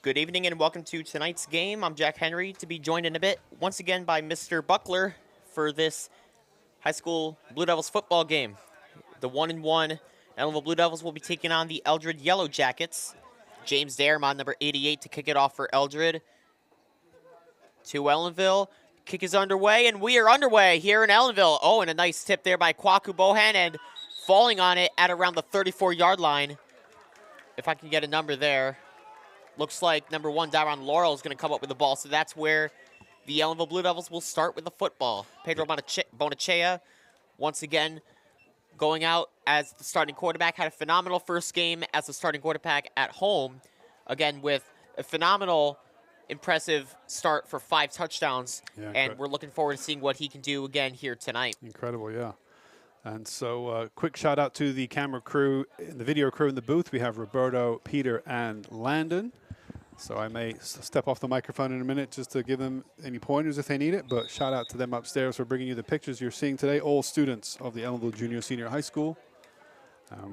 Good evening and welcome to tonight's game. I'm Jack Henry, to be joined in a bit once again by Mr. Buckler for this high school Blue Devils football game. The 1-1 Ellenville Blue Devils will be taking on the Eldred Yellow Jackets. James Daremont, number 88, to kick it off for Eldred. To Ellenville. Kick is underway, and we are underway here in Ellenville. Oh, and a nice tip there by Kwaku Bohan, and falling on it at around the 34-yard line. If I can get a number there. Looks like number 1, Dyron Laurel, is going to come up with the ball, so that's where the Ellenville Blue Devils will start with the football. Pedro Bonachea, once again, going out as the starting quarterback, had a phenomenal first game as the starting quarterback at home. Again, with a phenomenal, impressive start for 5 touchdowns, and we're looking forward to seeing what he can do again here tonight. Incredible, yeah. And so quick shout out to the camera crew, the video crew in the booth. We have Roberto, Peter, and Landon. So I may step off the microphone in a minute just to give them any pointers if they need it. But shout out to them upstairs for bringing you the pictures you're seeing today. All students of the Ellenville Junior Senior High School.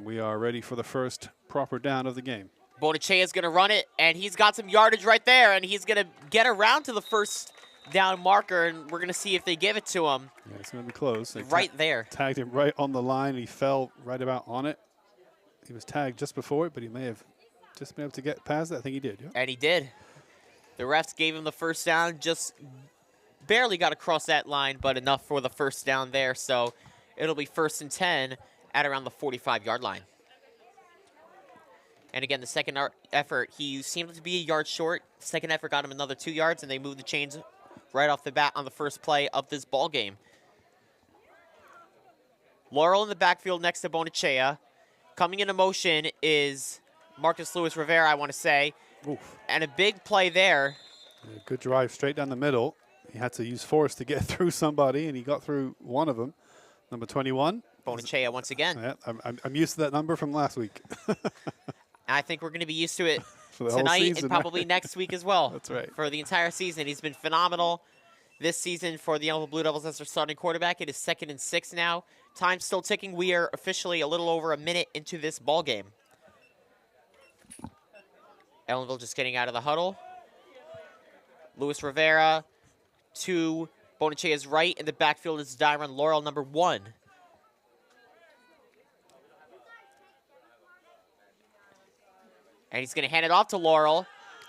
We are ready for the first proper down of the game. Bonachea is going to run it, and he's got some yardage right there, and he's going to get around to the first down marker, and we're going to see if they give it to him. Yeah, it's going to be close. They right there. Tagged him right on the line. He fell right about on it. He was tagged just before it, but he may have just been able to get past it. I think he did. Yeah. And he did. The refs gave him the first down, just barely got across that line, but enough for the first down there. So it'll be 1st and 10 at around the 45-yard line. And again, the second effort, he seemed to be a yard short. Second effort got him another 2 yards, and they moved the chains right off the bat on the first play of this ball game. Laurel in the backfield next to Bonachea. Coming into motion is Marcus Lewis Rivera, I want to say. Oof. And a big play there. Yeah, good drive straight down the middle. He had to use force to get through somebody, and he got through one of them. Number 21. Bonachea once again. Yeah, I'm used to that number from last week. I think we're going to be used to it tonight and probably next week as well. That's right. For the entire season. He's been phenomenal this season for the Ellenville Blue Devils as their starting quarterback. It is 2nd and 6 now. Time's still ticking. We are officially a little over a minute into this ball game. Ellenville just getting out of the huddle. Luis Rivera to Bonachea's right. In the backfield is Dyron Laurel, number 1. And he's going to hand it off to Laurel.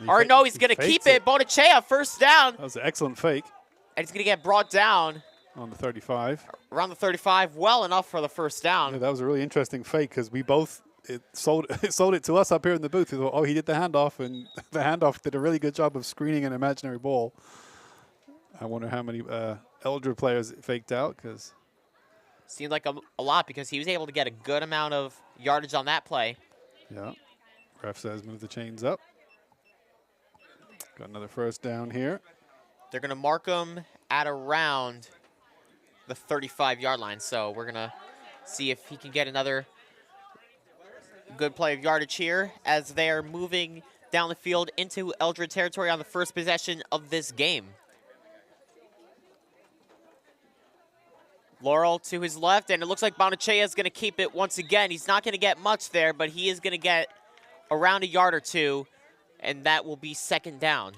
Or no, he's going to keep it. Bonachea, first down. That was an excellent fake. And he's going to get brought down. On the 35. Around the 35, well enough for the first down. Yeah, that was a really interesting fake because we both sold it to us up here in the booth. We thought, oh, he did the handoff, and the handoff did a really good job of screening an imaginary ball. I wonder how many Eldred players it faked out because seemed like a lot because he was able to get a good amount of yardage on that play. Yeah. Ref says move the chains up. Got another first down here. They're going to mark him at around the 35-yard line. So we're going to see if he can get another good play of yardage here as they're moving down the field into Eldred territory on the first possession of this game. Laurel to his left, and it looks like Bonachea is going to keep it once again. He's not going to get much there, but he is going to get around a yard or two, and that will be 2nd down.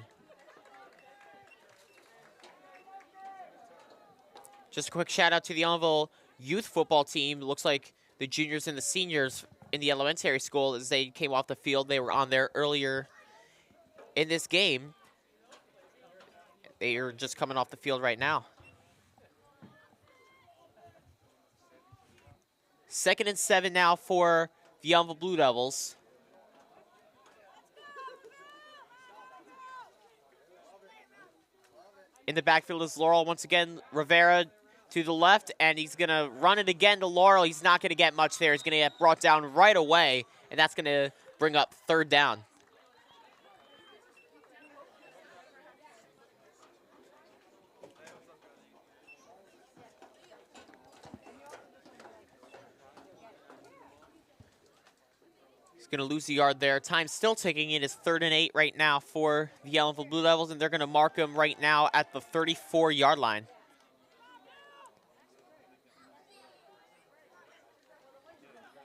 Just a quick shout out to the Ellenville youth football team. Looks like the juniors and the seniors in the elementary school as they came off the field. They were on there earlier in this game. They are just coming off the field right now. 2nd and 7 now for the Ellenville Blue Devils. In the backfield is Laurel once again. Rivera to the left, and he's going to run it again to Laurel. He's not going to get much there. He's going to get brought down right away, and that's going to bring up 3rd down. He's going to lose the yard there. Time still ticking. It is 3rd and 8 right now for the Ellenville Blue Devils, and they're going to mark him right now at the 34-yard line.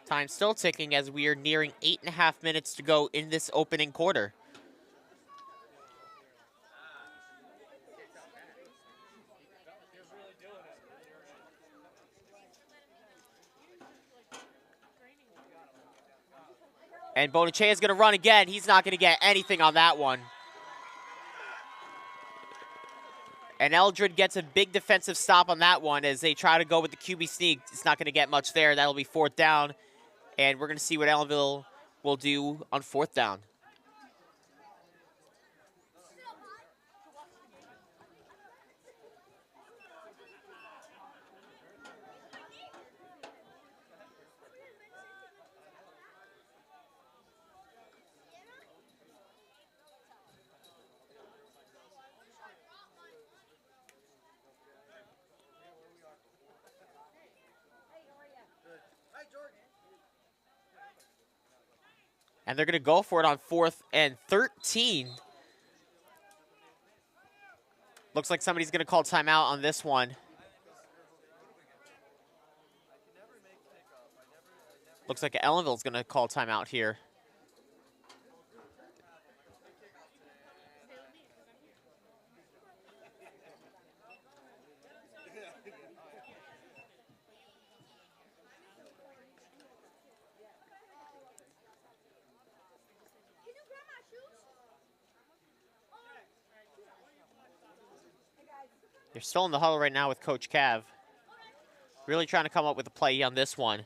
Time still ticking as we are nearing 8.5 minutes to go in this opening quarter. And Bonacea is going to run again. He's not going to get anything on that one. And Eldred gets a big defensive stop on that one as they try to go with the QB sneak. It's not going to get much there. That'll be 4th down. And we're going to see what Ellenville will do on 4th down. And they're going to go for it on 4th and 13. Looks like somebody's going to call timeout on this one. Looks like Ellenville's going to call timeout here. They're still in the huddle right now with Coach Cav. Really trying to come up with a play on this one.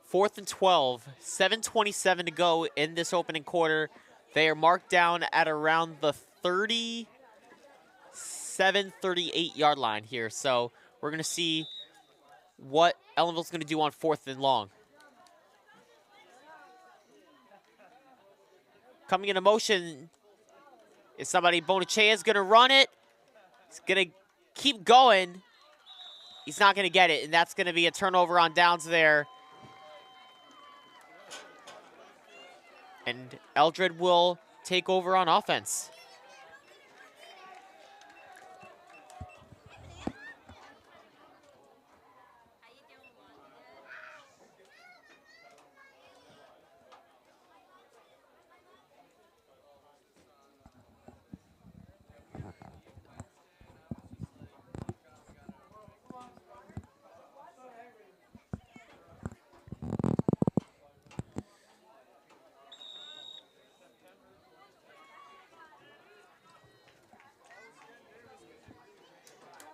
Fourth and 12, 7:27 to go in this opening quarter. They are marked down at around the 37, 38-yard line here. So we're going to see what Ellenville's going to do on 4th and long. Coming into motion is somebody. Bonacea is going to run it. He's going to keep going. He's not going to get it, and that's going to be a turnover on downs there. And Eldred will take over on offense.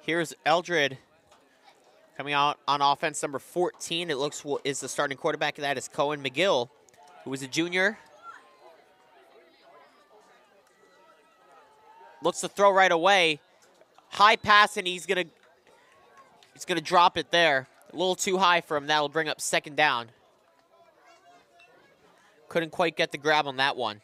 Here's Eldred coming out on offense, number 14. It looks is the starting quarterback. That is Cohen McGill, who is a junior. Looks to throw right away. High pass, and he's gonna drop it there. A little too high for him. That'll bring up 2nd down. Couldn't quite get the grab on that one.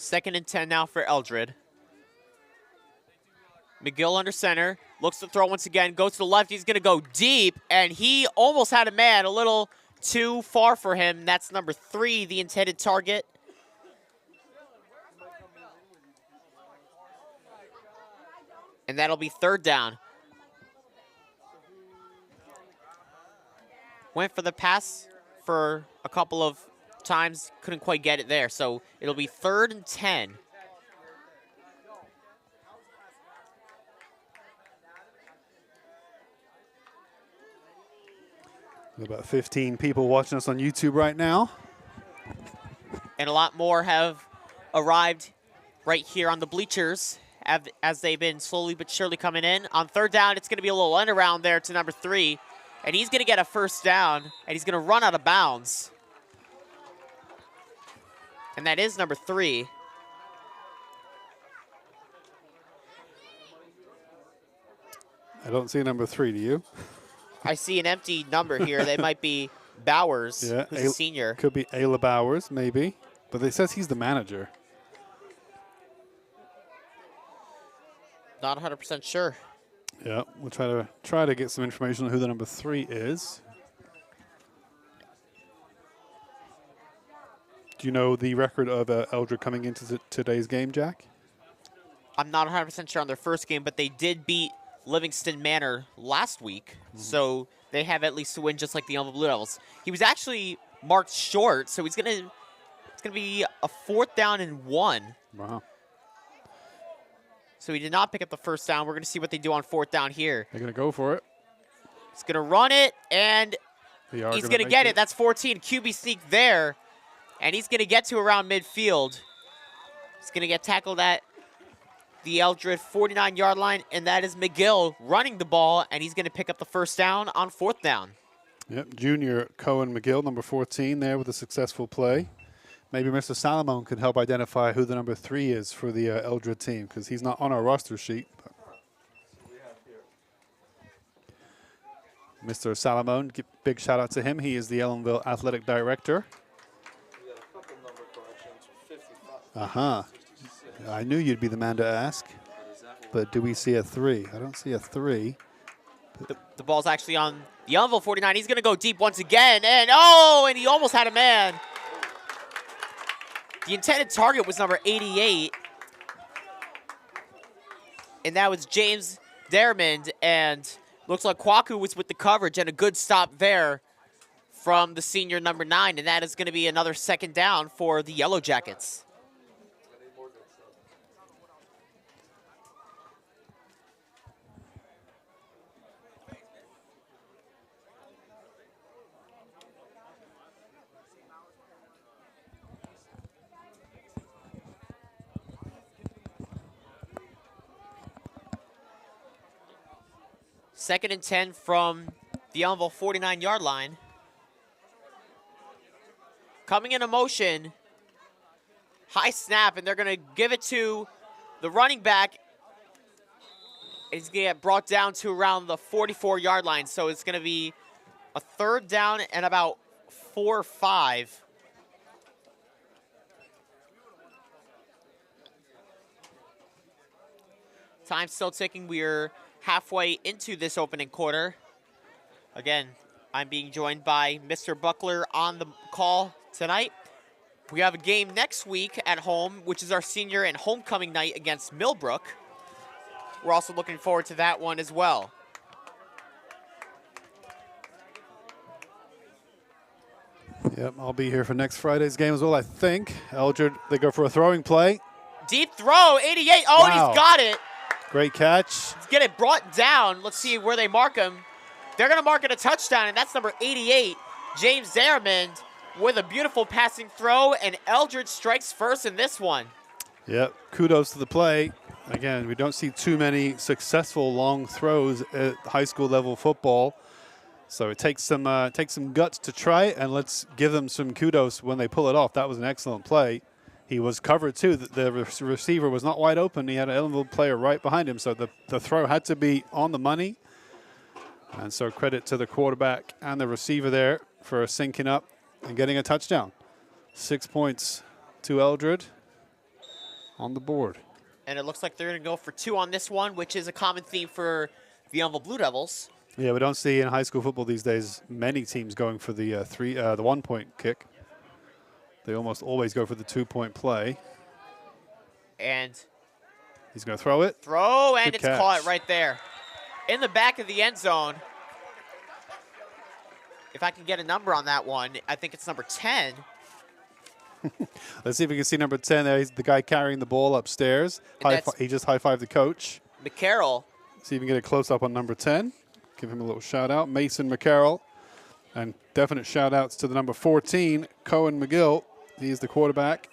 Second and 10 now for Eldred. McGill under center, looks to throw once again, goes to the left, he's gonna go deep, and he almost had a man, a little too far for him. That's number 3, the intended target. And that'll be 3rd down. Went for the pass for a couple of times, couldn't quite get it there. So it'll be 3rd and 10. About 15 people watching us on YouTube right now. And a lot more have arrived right here on the bleachers as they've been slowly but surely coming in. On 3rd down, it's going to be a little end around there to number 3. And he's going to get a 1st down, and he's going to run out of bounds. And that is number 3. I don't see number 3, do you? I see an empty number here. That might be Bowers, Yeah, who's a senior. Could be Ayla Bowers, maybe. But it says he's the manager. Not 100% sure. Yeah, we'll try to get some information on who the number 3 is. Do you know the record of Eldred coming into today's game, Jack? I'm not 100% sure on their first game, but they did beat Livingston Manor last week, so they have at least a win just like the Ellenville Blue Devils. He was actually marked short, so it's gonna be a 4th down and 1. Wow. So he did not pick up the first down. We're gonna see what they do on 4th down here. They're going to go for it. He's gonna run it, and he's gonna get it. That's 14. QB sneak there, and he's gonna get to around midfield. He's gonna get tackled at the Eldred 49-yard line, and that is McGill running the ball, and he's going to pick up the first down on 4th down. Yep, junior Cohen McGill, number 14 there with a successful play. Maybe Mr. Salomon could help identify who the number 3 is for the Eldred team, because he's not on our roster sheet. Mr. Salomon, big shout out to him. He is the Ellenville athletic director. We got a couple number corrections. 55. Uh-huh. I knew you'd be the man to ask, but do we see a 3? I don't see a 3. The ball's actually on the Ellenville 49. He's going to go deep once again, and he almost had a man. The intended target was number 88, and that was James Dermond, and looks like Kwaku was with the coverage, and a good stop there from the senior number 9, and that is going to be another 2nd down for the Yellow Jackets. Second and 10 from the Ellenville 49-yard line. Coming into motion. High snap, and they're going to give it to the running back. He's going to get brought down to around the 44-yard line, so it's going to be a 3rd down and about 4 or 5. Time's still ticking. We're halfway into this opening quarter. Again, I'm being joined by Mr. Buckler on the call tonight. We have a game next week at home, which is our senior and homecoming night against Millbrook. We're also looking forward to that one as well. Yep, I'll be here for next Friday's game as well, I think. Eldred, they go for a throwing play. Deep throw, 88. Oh, Wow. And he's got it. Great catch. Let's get it brought down. Let's see where they mark him. They're going to mark it a touchdown, and that's number 88, James Zaramond, with a beautiful passing throw, and Eldred strikes first in this one. Yep, kudos to the play. Again, we don't see too many successful long throws at high school level football. So it takes some guts to try it, and let's give them some kudos when they pull it off. That was an excellent play. He was covered, too. The receiver was not wide open. He had an Ellenville player right behind him, so the throw had to be on the money. And so credit to the quarterback and the receiver there for syncing up and getting a touchdown. 6 points to Eldred on the board. And it looks like they're going to go for 2 on this one, which is a common theme for the Ellenville Blue Devils. Yeah, we don't see in high school football these days many teams going for the 1-point kick. They almost always go for the 2-point play. And he's going to throw it. Throw, and Good it's catch. caught right there. In the back of the end zone. If I can get a number on that one, I think it's number 10. Let's see if we can see number 10 there. He's the guy carrying the ball upstairs. He just high-fived the coach. McCarroll. See if we can get a close-up on number 10. Give him a little shout-out. Mason McCarroll. And definite shout-outs to the number 14, Cohen McGill. He's the quarterback.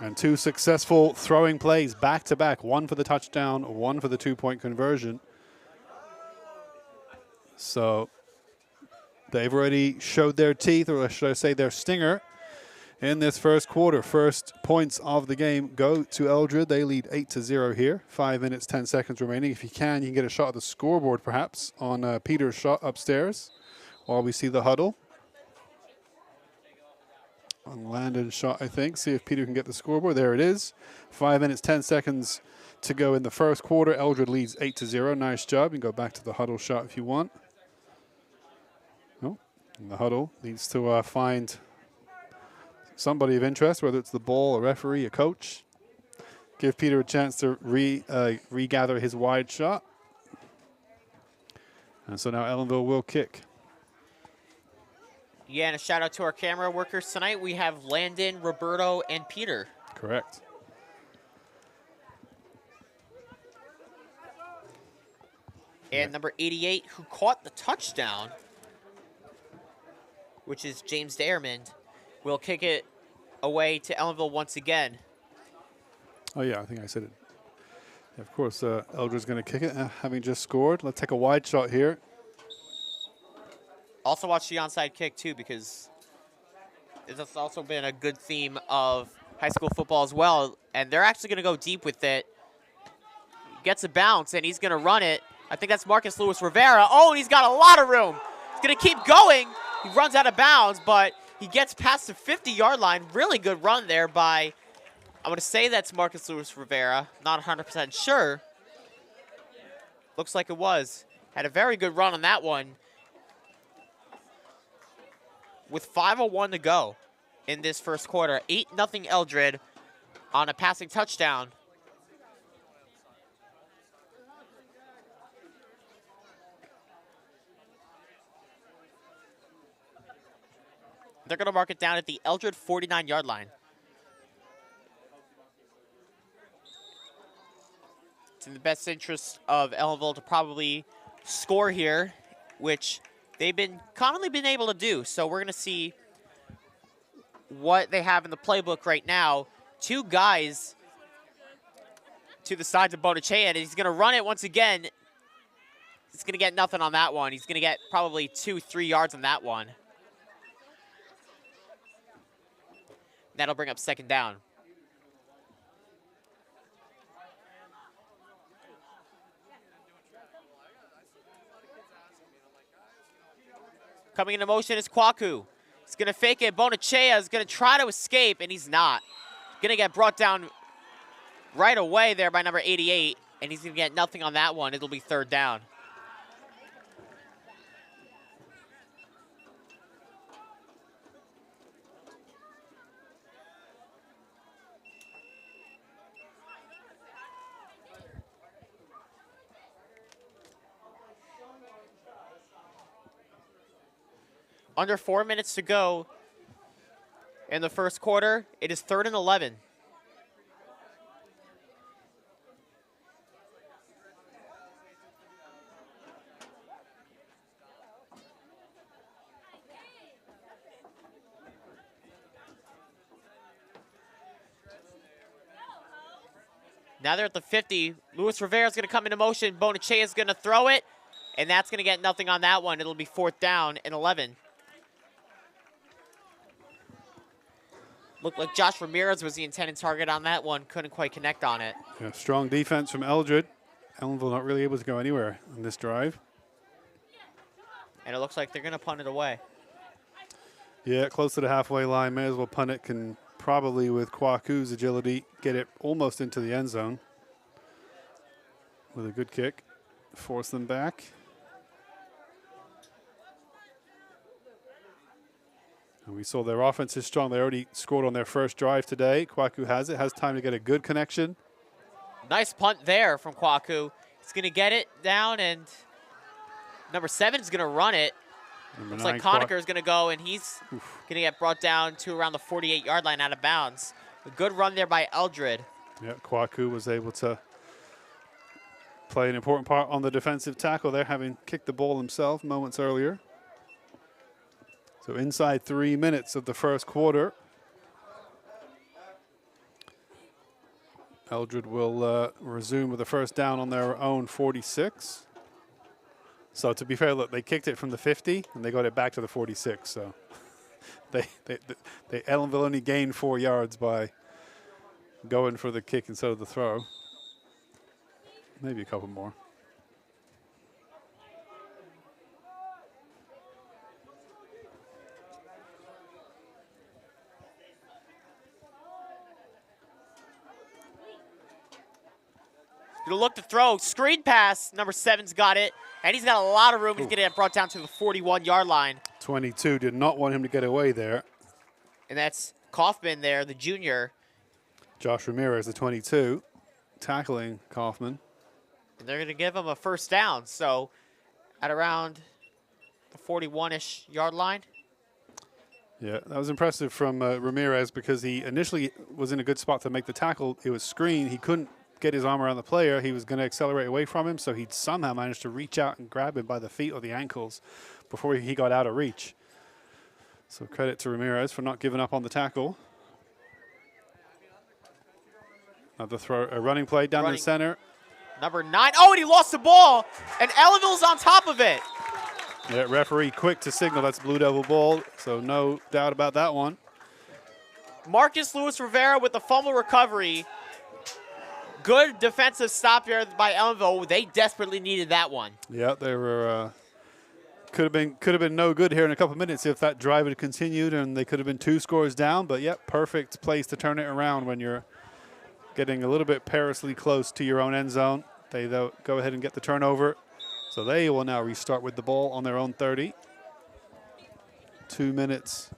And 2 successful throwing plays back-to-back. 1 for the touchdown, 1 for the 2-point conversion. So they've already showed their teeth, or should I say their stinger, in this first quarter. First points of the game go to Eldred. They lead 8-0 here. 5 minutes, 10 seconds remaining. If you can get a shot at the scoreboard perhaps on Peter's shot upstairs while we see the huddle. On Landon's shot, I think. See if Peter can get the scoreboard. There it is. 5 minutes, 10 seconds to go in the first quarter. Eldred leads 8-0. Nice job. You can go back to the huddle shot if you want. Oh, and the huddle needs to find somebody of interest, whether it's the ball, a referee, a coach. Give Peter a chance to regather his wide shot. And so now Ellenville will kick. Yeah, and a shout out to our camera workers tonight. We have Landon, Roberto, and Peter. Correct. And number 88, who caught the touchdown, which is James Dayerman, will kick it away to Ellenville once again. Oh, yeah, I think I said it. Yeah, of course, Eldred's going to kick it, having just scored. Let's take a wide shot here. Also watch the onside kick, too, because it's also been a good theme of high school football as well. And they're actually going to go deep with it. Gets a bounce, and he's going to run it. I think that's Marcus Lewis Rivera. Oh, and he's got a lot of room. He's going to keep going. He runs out of bounds, but he gets past the 50-yard line. Really good run there by, I'm going to say that's Marcus Lewis Rivera. Not 100% sure. Looks like it was. Had a very good run on that one. With 5:01 to go in this first quarter. 8-0 Eldred on a passing touchdown. They're going to mark it down at the Eldred 49-yard line. It's in the best interest of Ellenville to probably score here, which they've commonly been able to do. So we're going to see what they have in the playbook right now. Two guys to the sides of Bonachea, and he's going to run it once again. He's going to get nothing on that one. He's going to get probably 2-3 yards on that one. That'll bring up second down. Coming into motion is Kwaku. He's going to fake it. Bonachea is going to try to escape, and he's not. Going to get brought down right away there by number 88, and he's going to get nothing on that one. It'll be third down. Under 4 minutes to go in the first quarter. It is 3rd and 11. Now they're at the 50. Luis Rivera is going to come into motion. Bonachea is going to throw it, and that's going to get nothing on that one. It'll be 4th down and 11. Looked like Josh Ramirez was the intended target on that one. Couldn't quite connect on it. Yeah, strong defense from Eldred. Ellenville not really able to go anywhere on this drive. And it looks like they're going to punt it away. Yeah, close to the halfway line. May as well punt it. Can probably, with Kwaku's agility, get it almost into the end zone with a good kick. Force them back. And we saw their offense is strong. They already scored on their first drive today. Kwaku has it, has time to get a good connection. Nice punt there from Kwaku. He's going to get it down, and number 7 is going to run it. Looks like Conacher is going to go, and he's going to get brought down to around the 48-yard line out of bounds. A good run there by Eldred. Yeah, Kwaku was able to play an important part on the defensive tackle there, having kicked the ball himself moments earlier. So inside 3 minutes of the first quarter, Eldred will resume with a first down on their own 46. So to be fair, look, they kicked it from the 50, and they got it back to the 46. So Ellenville only gained 4 yards by going for the kick instead of the throw. Maybe a couple more. Gonna look to throw. Screen pass. Number 7's got it. And he's got a lot of room. He's going to get brought down to the 41-yard line. 22 did not want him to get away there. And that's Kaufman there, the junior. Josh Ramirez, the 22, tackling Kaufman. And they're going to give him a first down. So at around the 41-ish yard line. Yeah, that was impressive from Ramirez because he initially was in a good spot to make the tackle. It was screened. He couldn't get his arm around the player. He was going to accelerate away from him, so he somehow managed to reach out and grab him by the feet or the ankles before he got out of reach. So credit to Ramirez for not giving up on the tackle. Another throw, a running play down the center. Number 9. Oh, and he lost the ball, and Ellenville's on top of it. Yeah, referee quick to signal that's Blue Devil ball, so no doubt about that one. Marcus Lewis Rivera with the fumble recovery. Good defensive stop here by Ellenville. They desperately needed that one. Yeah, they were could have been no good here in a couple of minutes if that drive had continued, and they could have been 2 scores down. But yep, perfect place to turn it around when you're getting a little bit perilously close to your own end zone. They though go ahead and get the turnover, so they will now restart with the ball on their own 30. 2 minutes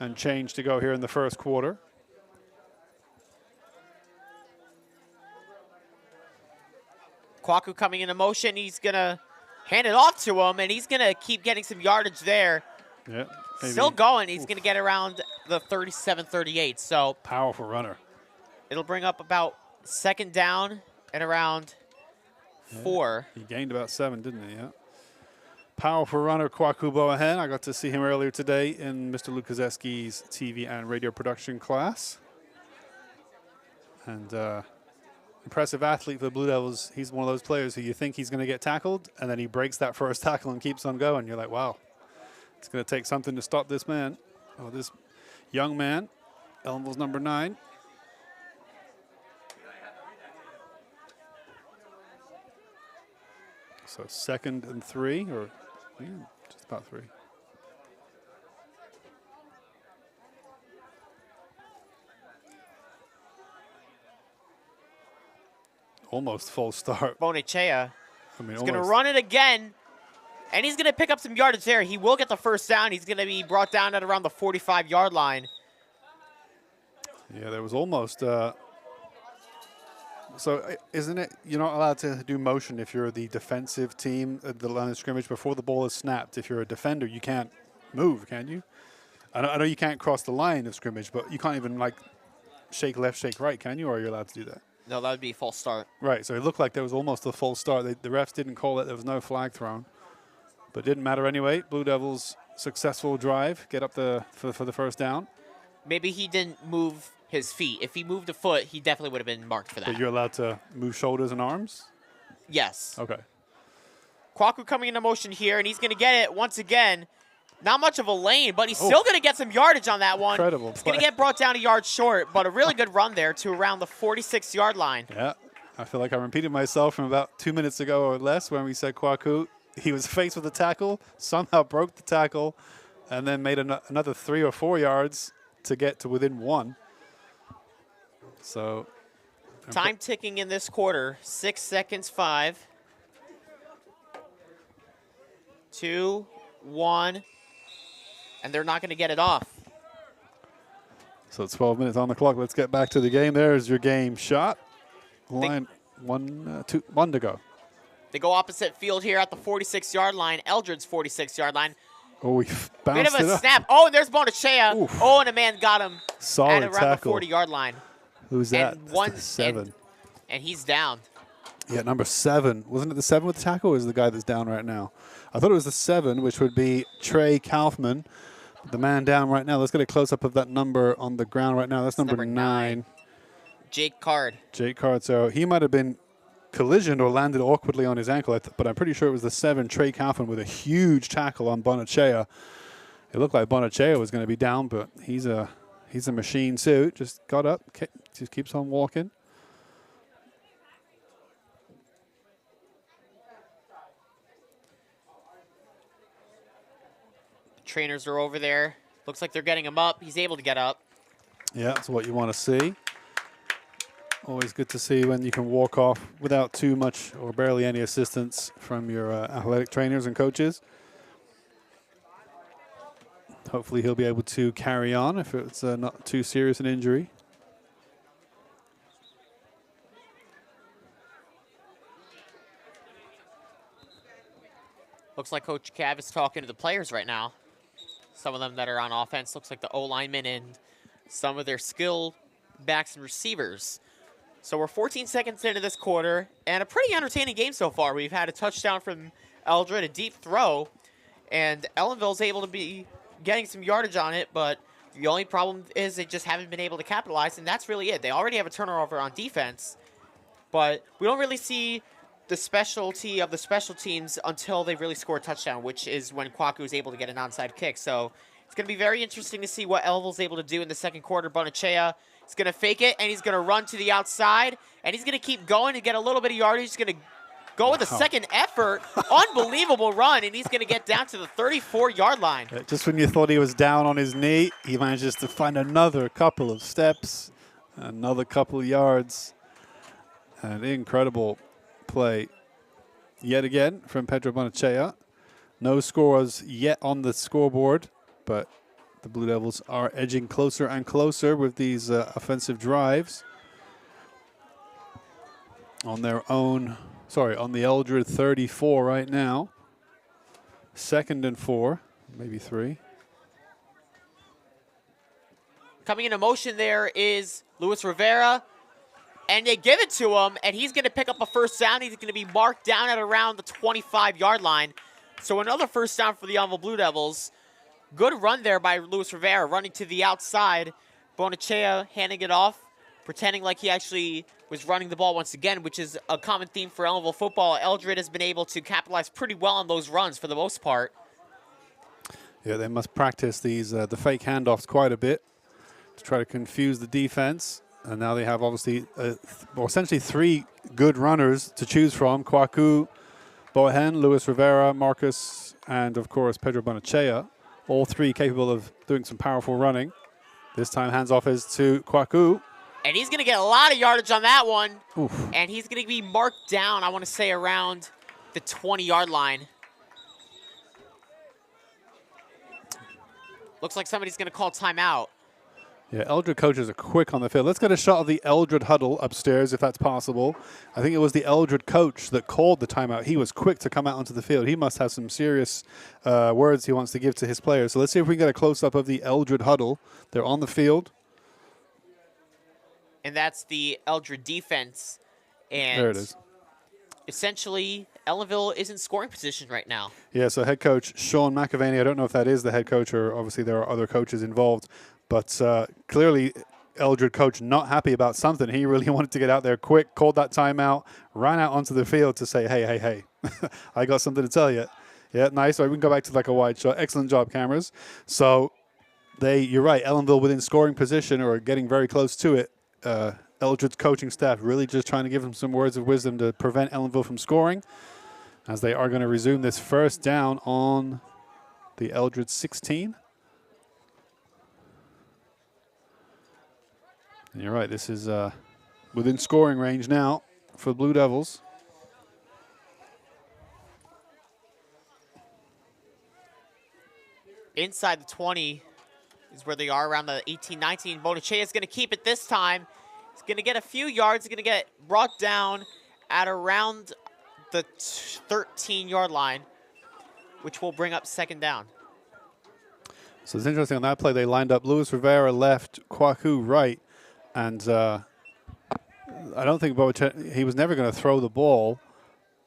and change to go here in the first quarter. Kwaku coming into motion. He's going to hand it off to him, and he's going to keep getting some yardage there. Yeah, still going. He's going to get around the 37-38. So powerful runner. It'll bring up about second down and around 4. He gained about 7, didn't he? Yeah. Powerful runner, Kwaku Boahen. I got to see him earlier today in Mr. Lukazeski's TV and radio production class. And impressive athlete for the Blue Devils. He's one of those players who you think he's going to get tackled, and then he breaks that first tackle and keeps on going. You're like, wow, it's going to take something to stop this man. Oh, this young man, Ellenville's number 9. So 2nd and 3, or yeah, just about 3. Almost full start. Bonechea I mean, is going to run it again, and he's going to pick up some yardage there. He will get the first down. He's going to be brought down at around the 45-yard line. Yeah, there was almost. So isn't it you're not allowed to do motion if you're the defensive team at the line of scrimmage before the ball is snapped? If you're a defender, you can't move, can you? I know you can't cross the line of scrimmage, but you can't even like shake left, shake right, can you? Or are you allowed to do that? No, that would be a false start. Right, so it looked like there was almost a full start. The refs didn't call it. There was no flag thrown. But it didn't matter anyway. Blue Devils successful drive, get up for the first down. Maybe he didn't move his feet. If he moved a foot, he definitely would have been marked for that. But you're allowed to move shoulders and arms? Yes. Okay. Kwaku coming into motion here, and he's going to get it once again. Not much of a lane, but he's still going to get some yardage on that one. Incredible He's going to get brought down a yard short, but a really good run there to around the 46-yard line. Yeah, I feel like I repeated myself from about 2 minutes ago or less when we said Kwaku. He was faced with a tackle, somehow broke the tackle, and then made another 3 or 4 yards to get to within 1. So time ticking in this quarter. 6 seconds, 5. 2, 1. And they're not going to get it off. So 12 minutes on the clock. Let's get back to the game. There's your game shot. Line 1 to go. They go opposite field here at the 46-yard line. Eldred's 46-yard line. Oh, we bounced Bit of it a up. snap. Oh, and there's Bonechea. Oof. Oh, and a man got him Solid at around tackle. the 40-yard line. Who's that? And That's the 7. And he's down. Yeah, number 7. Wasn't it the 7 with the tackle, or is the guy that's down right now? I thought it was the 7, which would be Trey Kaufman, the man down right now. Let's get a close-up of that number on the ground right now. That's number 9. Jake Card. Jake Card. So he might have been collisioned or landed awkwardly on his ankle, but I'm pretty sure it was the 7, Trey Kaufman, with a huge tackle on Bonechea. It looked like Bonachea was going to be down, but he's a machine too. Just got up, just keeps on walking. Trainers are over there. Looks like they're getting him up. He's able to get up. Yeah, that's what you want to see. Always good to see when you can walk off without too much or barely any assistance from your athletic trainers and coaches. Hopefully he'll be able to carry on if it's not too serious an injury. Looks like Coach Cav is talking to the players right now. Some of them that are on offense. Looks like the O-linemen and some of their skill backs and receivers. So we're 14 seconds into this quarter, and a pretty entertaining game so far. We've had a touchdown from Eldred, a deep throw, and Ellenville's able to be getting some yardage on it, but the only problem is they just haven't been able to capitalize, and that's really it. They already have a turnover on defense, but we don't really see the specialty of the special teams until they really score a touchdown, which is when Kwaku is able to get an onside kick. So it's going to be very interesting to see what Ellenville's able to do in the second quarter. Bonachea is going to fake it, and he's going to run to the outside, and he's going to keep going to get a little bit of yardage. He's going to go with a second effort. Unbelievable run, and he's going to get down to the 34-yard line. Just when you thought he was down on his knee, he manages to find another couple of steps, another couple of yards. An incredible play yet again from Pedro Bonachea. No scores yet on the scoreboard, but the Blue Devils are edging closer and closer with these offensive drives on their own. Sorry, on the Eldred 34 right now. 2nd and 4, maybe 3. Coming into motion there is Luis Rivera, and they give it to him, and he's going to pick up a first down. He's going to be marked down at around the 25-yard line. So another first down for the Ellenville Blue Devils. Good run there by Luis Rivera, running to the outside. Bonachea handing it off, pretending like he actually was running the ball once again, which is a common theme for Ellenville football. Eldred has been able to capitalize pretty well on those runs for the most part. Yeah, they must practice these the fake handoffs quite a bit to try to confuse the defense. And now they have obviously, essentially 3 good runners to choose from. Kwaku, Bohen, Luis Rivera, Marcus, and of course Pedro Bonachea. All 3 capable of doing some powerful running. This time hands off is to Kwaku. And he's going to get a lot of yardage on that one. Oof. And he's going to be marked down, I want to say, around the 20-yard line. Looks like somebody's going to call timeout. Yeah, Eldred coaches are quick on the field. Let's get a shot of the Eldred huddle upstairs, if that's possible. I think it was the Eldred coach that called the timeout. He was quick to come out onto the field. He must have some serious words he wants to give to his players. So let's see if we can get a close-up of the Eldred huddle. They're on the field. And that's the Eldred defense. And there it is. Essentially, Ellenville is in scoring position right now. Yeah, so head coach Sean McAvaney, I don't know if that is the head coach or obviously there are other coaches involved, but clearly Eldred coach not happy about something. He really wanted to get out there quick, called that timeout, ran out onto the field to say, hey, I got something to tell you. Yeah, nice. All right, we can go back to like a wide shot. Excellent job, cameras. So you're right, Ellenville within scoring position or getting very close to it. Eldred's coaching staff really just trying to give them some words of wisdom to prevent Ellenville from scoring as they are going to resume this first down on the Eldred 16. And you're right, this is within scoring range now for the Blue Devils. Inside the 20 is where they are, around the 18-19. Bonachea is going to keep it this time. He's going to get a few yards. He's going to get brought down at around the 13-yard line, which will bring up second down. So it's interesting on that play, they lined up Luis Rivera left, Kwaku right, and I don't think he was never going to throw the ball,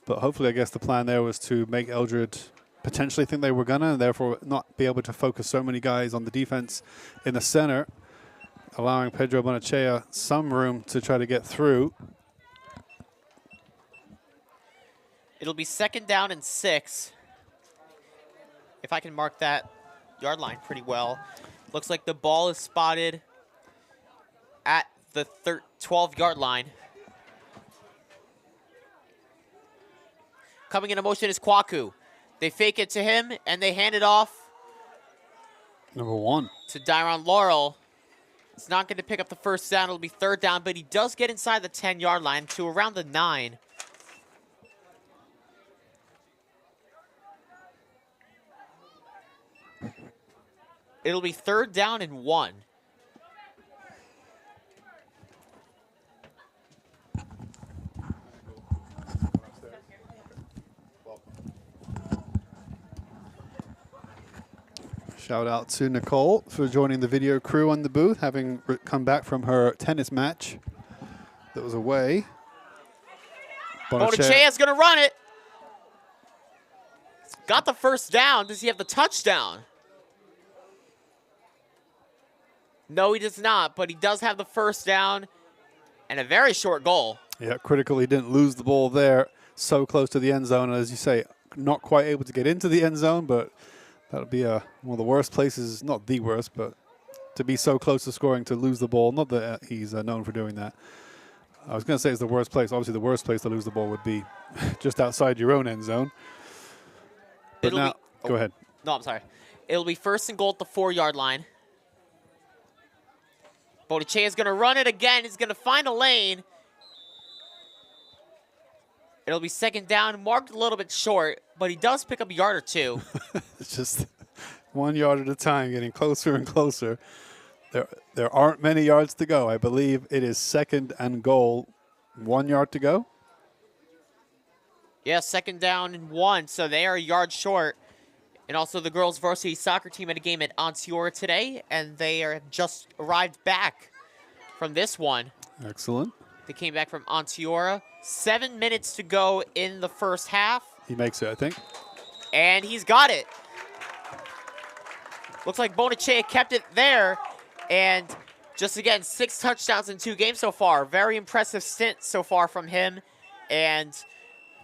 but hopefully I guess the plan there was to make Eldred potentially think they were going to, and therefore not be able to focus so many guys on the defense in the center, allowing Pedro Bonachea some room to try to get through. It'll be second down and 6. If I can mark that. 12-yard line pretty well. Looks like the ball is spotted at the 12-yard line. Coming into motion is Kwaku. They fake it to him, and they hand it off. Number 1. To Dyron Laurel. It's not going to pick up the first down. It'll be 3rd down, but he does get inside the 10-yard line to around the 9. It'll be 3rd down and 1. Shout out to Nicole for joining the video crew on the booth, having come back from her tennis match that was away. Bonachea's going to run it. Got the first down. Does he have the touchdown? No, he does not, but he does have the first down and a very short goal. Yeah, critical. He didn't lose the ball there. So close to the end zone. As you say, not quite able to get into the end zone, but that'll be one of the worst places, not the worst, but to be so close to scoring to lose the ball. Not that he's known for doing that. I was going to say it's the worst place. Obviously, the worst place to lose the ball would be just outside your own end zone. But now, go ahead. No, I'm sorry. It'll be 1st and goal at the 4-yard line. Bonachea is going to run it again. He's going to find a lane. It'll be 2nd down, marked a little bit short, but he does pick up a yard or 2. It's just 1 yard at a time, getting closer and closer. There aren't many yards to go. I believe it is 2nd and goal, 1 yard to go. Yeah, 2nd down and 1, so they are a yard short. And also the girls' varsity soccer team had a game at Onteora today, and they are just arrived back from this one. Excellent. They came back from Onteora. 7 minutes to go in the first half. He makes it, I think. And he's got it. Looks like Bonachea kept it there. And just again, 6 touchdowns in 2 games so far. Very impressive stint so far from him. And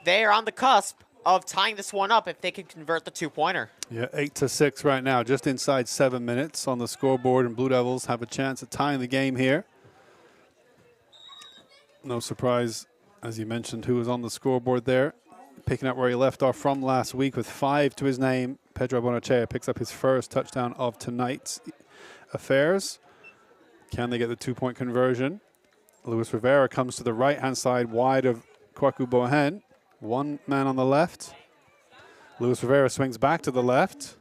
they are on the cusp of tying this one up if they can convert the 2-pointer. Yeah, 8-6 right now, just inside 7 minutes on the scoreboard, and Blue Devils have a chance at tying the game here. No surprise, as you mentioned, who was on the scoreboard there. Picking up where he left off from last week with 5 to his name. Pedro Bonachea picks up his first touchdown of tonight's affairs. Can they get the 2-point conversion? Luis Rivera comes to the right-hand side wide of Kwaku Bohen. 1 man on the left. Luis Rivera swings back to the left.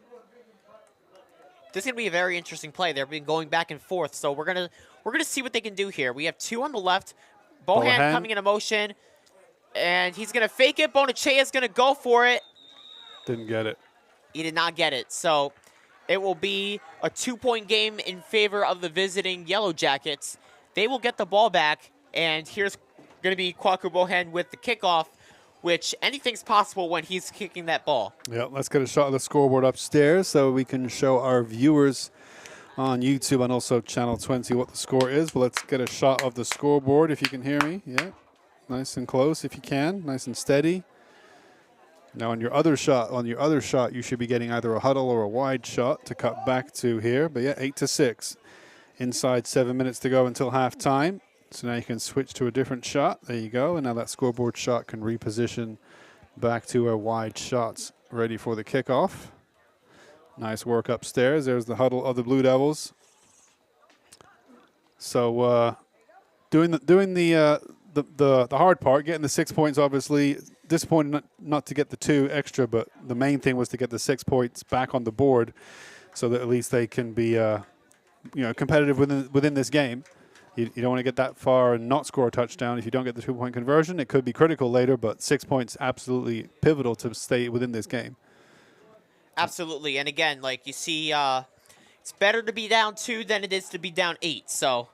This is going to be a very interesting play. They've been going back and forth, so we're gonna see what they can do here. We have 2 on the left. Bohan coming into motion, and he's going to fake it. Bonachea is going to go for it. Didn't get it. He did not get it, so it will be a 2-point game in favor of the visiting Yellow Jackets. They will get the ball back, and here's going to be Kwaku Bohen with the kickoff, which anything's possible when he's kicking that ball. Yeah, let's get a shot of the scoreboard upstairs so we can show our viewers on YouTube and also Channel 20 what the score is. But let's get a shot of the scoreboard if you can hear me. Yeah, nice and close if you can, nice and steady. Now on your other shot, you should be getting either a huddle or a wide shot to cut back to here. But yeah, 8-6. Inside 7 minutes to go until halftime. So now you can switch to a different shot. There you go. And now that scoreboard shot can reposition back to a wide shots ready for the kickoff. Nice work upstairs. There's the huddle of the Blue Devils. So doing the hard part, getting the 6 points, obviously. Disappointed not to get the 2 extra, but the main thing was to get the 6 points back on the board so that at least they can be competitive within this game. You don't want to get that far and not score a touchdown. If you don't get the 2-point conversion, it could be critical later, but 6 points absolutely pivotal to stay within this game. Absolutely. And again, like you see, it's better to be down 2 than it is to be down 8. So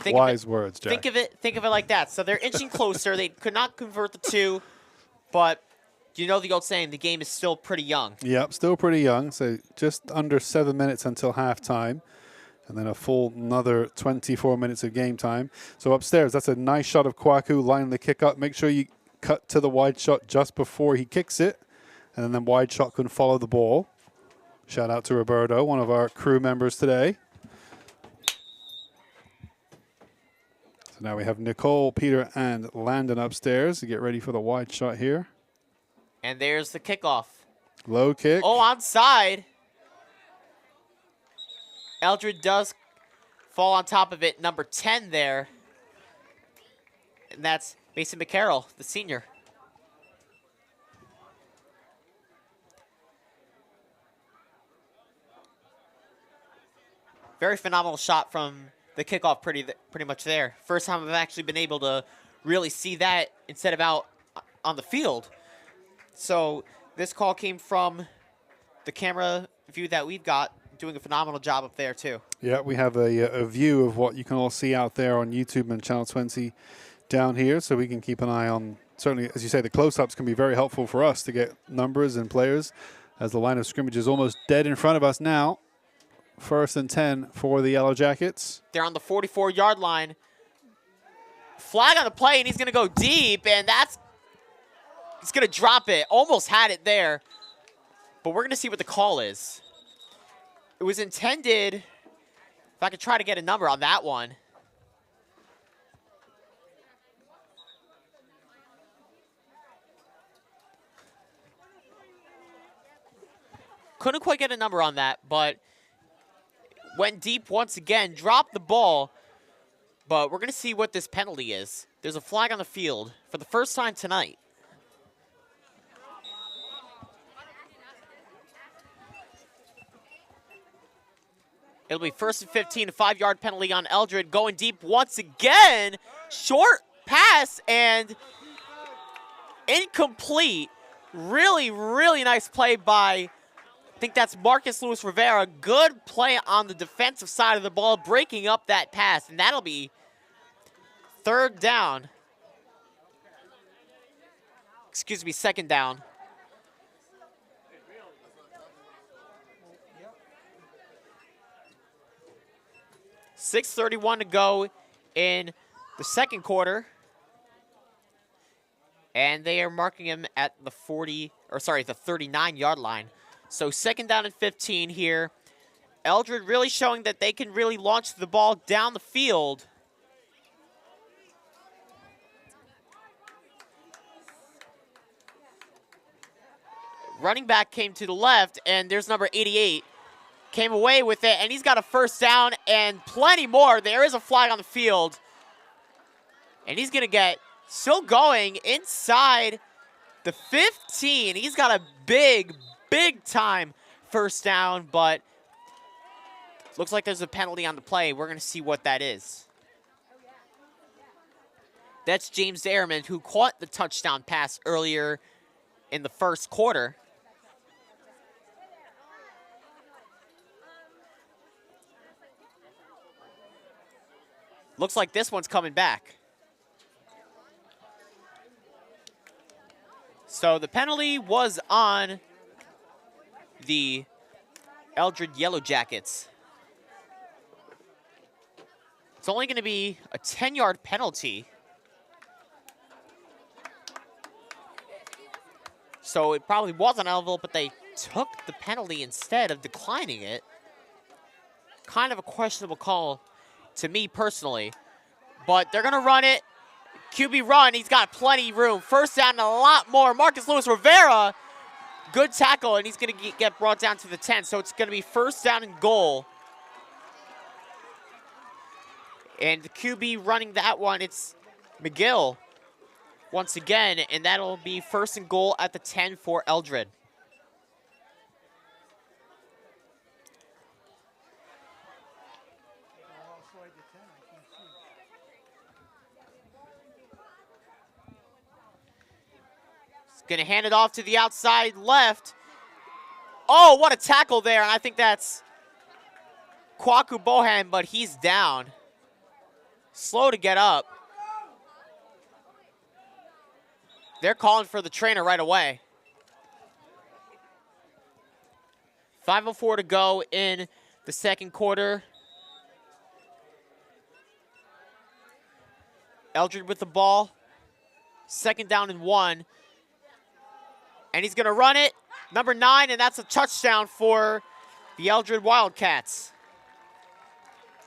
wise words, Jack. Think of it like that. So they're inching closer. They could not convert the 2, but you know the old saying, the game is still pretty young. Yep, still pretty young. So just under 7 minutes until halftime. And then a full another 24 minutes of game time. So upstairs, that's a nice shot of Kwaku lining the kick up. Make sure you cut to the wide shot just before he kicks it. And then wide shot can follow the ball. Shout out to Roberto, one of our crew members today. So now we have Nicole, Peter, and Landon upstairs to get ready for the wide shot here. And there's the kickoff. Low kick. Oh, onside. Eldred does fall on top of it. Number 10 there. And that's Mason McCarroll, the senior. Very phenomenal shot from the kickoff pretty much there. First time I've actually been able to really see that instead of out on the field. So this call came from the camera view that we've got, doing a phenomenal job up there too. Yeah, we have a view of what you can all see out there on YouTube and Channel 20 down here, so we can keep an eye on, certainly, as you say, the close-ups can be very helpful for us to get numbers and players, as the line of scrimmage is almost dead in front of us now. 1st and 10 for the Yellow Jackets. They're on the 44-yard line. Flag on the play, and he's going to go deep, and he's going to drop it. Almost had it there, but we're going to see what the call is. It was intended, if I could try to get a number on that one. Couldn't quite get a number on that, but went deep once again, dropped the ball, but we're going to see what this penalty is. There's a flag on the field for the first time tonight. It'll be 1st and 15, a 5-yard penalty on Eldred, going deep once again. Short pass and incomplete. Really, really nice play by, I think that's Marcus Luis Rivera. Good play on the defensive side of the ball, breaking up that pass, and that'll be 3rd down. Excuse me, 2nd down. .6:31 to go in the 2nd quarter. And they are marking him at the 39-yard line. So 2nd down and 15 here. Eldred really showing that they can really launch the ball down the field. Running back came to the left, and there's number 88. Came away with it, and he's got a 1st down and plenty more. There is a flag on the field. And he's going to get still going inside the 15. He's got a big time 1st down, but looks like there's a penalty on the play. We're going to see what that is. That's James Ehrman, who caught the touchdown pass earlier in the 1st quarter. Looks like this one's coming back. So the penalty was on the Eldred Yellow Jackets. It's only going to be a 10-yard penalty. So it probably was on Ellenville, but they took the penalty instead of declining it. Kind of a questionable call to me personally. But they're going to run it. QB run, he's got plenty of room. 1st down and a lot more. Marcus Luis Rivera, good tackle, and he's going to get brought down to the 10. So it's going to be 1st down and goal. And the QB running that one, it's McGill once again, and that'll be 1st and goal at the 10 for Eldred. Going to hand it off to the outside left. Oh, what a tackle there. And I think that's Kwaku Bohan, but he's down. Slow to get up. They're calling for the trainer right away. 5:04 to go in the 2nd quarter. Eldred with the ball. 2nd down and 1. And he's going to run it. Number 9, and that's a touchdown for the Eldred Wildcats.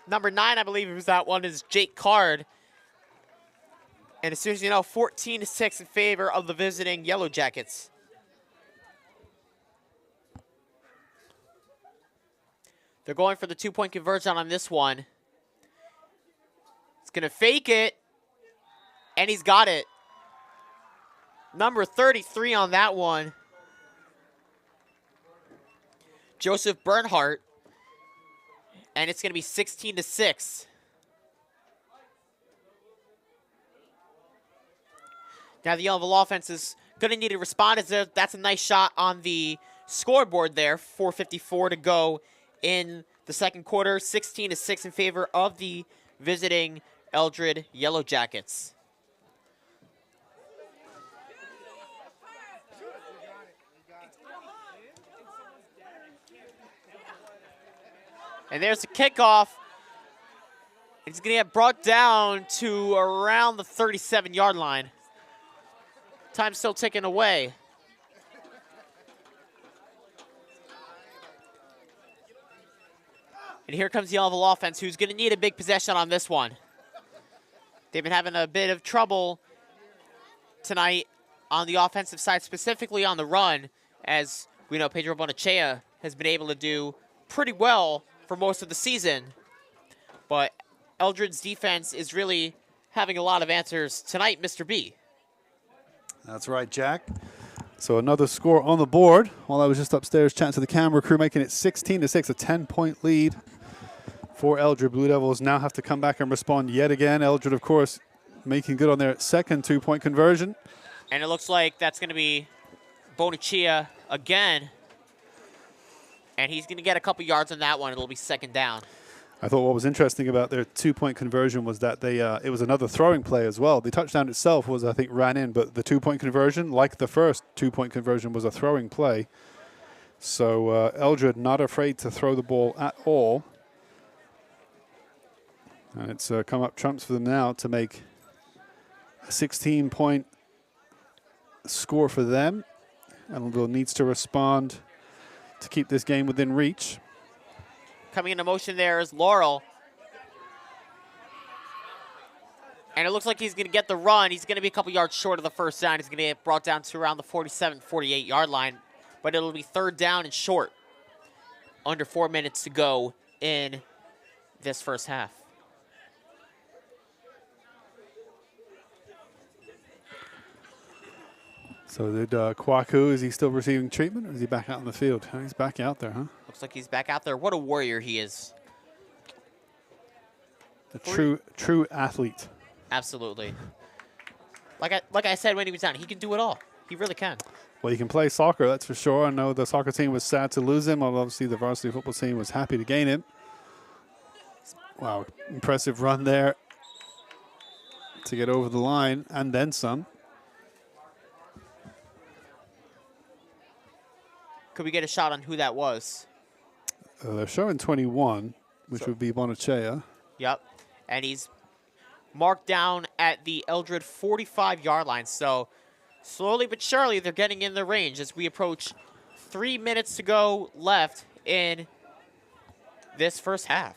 Number 9, I believe it was that one, is Jake Card. And as soon as you know, 14-6 in favor of the visiting Yellow Jackets. They're going for the 2-point conversion on this one. He's going to fake it, and he's got it. Number 33 on that one, Joseph Bernhardt, and it's going to be 16-6. Now the Ellenville offense is going to need to respond. That's a nice shot on the scoreboard there. 4:54 to go in the second quarter. 16-6 in favor of the visiting Eldred Yellow Jackets. And there's the kickoff. It's going to get brought down to around the 37-yard line. Time still ticking away. And here comes the Ellenville offense, who's going to need a big possession on this one. They've been having a bit of trouble tonight on the offensive side, specifically on the run, as we know Pedro Bonachea has been able to do pretty well for most of the season. But Eldred's defense is really having a lot of answers tonight, Mr. B. That's right, Jack. So another score on the board while I was just upstairs chatting to the camera crew, making it 16-6, a 10-point lead for Eldred. Blue Devils now have to come back and respond yet again. Eldred, of course, making good on their second 2-point conversion. And it looks like that's going to be Bonachea again. And he's going to get a couple yards on that one. It'll be second down. I thought what was interesting about their 2-point conversion was that it was another throwing play as well. The touchdown itself was, I think, ran in, but the 2-point conversion, like the first 2-point conversion, was a throwing play. So Eldred not afraid to throw the ball at all. And it's come up trumps for them now to make a 16-point score for them. Ellenville needs to respond to keep this game within reach. Coming into motion there is Laurel. And it looks like he's going to get the run. He's going to be a couple yards short of the first down. He's going to get brought down to around the 47, 48-yard line. But it'll be third down and short. Under 4 minutes to go in this first half. So did Kwaku, is he still receiving treatment, or is he back out in the field? Oh, he's back out there, huh? Looks like he's back out there. What a warrior he is. A true athlete. Absolutely. Like I said when he was down, he can do it all. He really can. Well, he can play soccer, that's for sure. I know the soccer team was sad to lose him, although obviously the varsity football team was happy to gain him. Wow, impressive run there to get over the line, and then some. Could we get a shot on who that was? They're showing 21, which would be Bonachea. Yep. And he's marked down at the Eldred 45-yard line. So slowly but surely they're getting in the range as we approach 3 minutes to go left in this first half.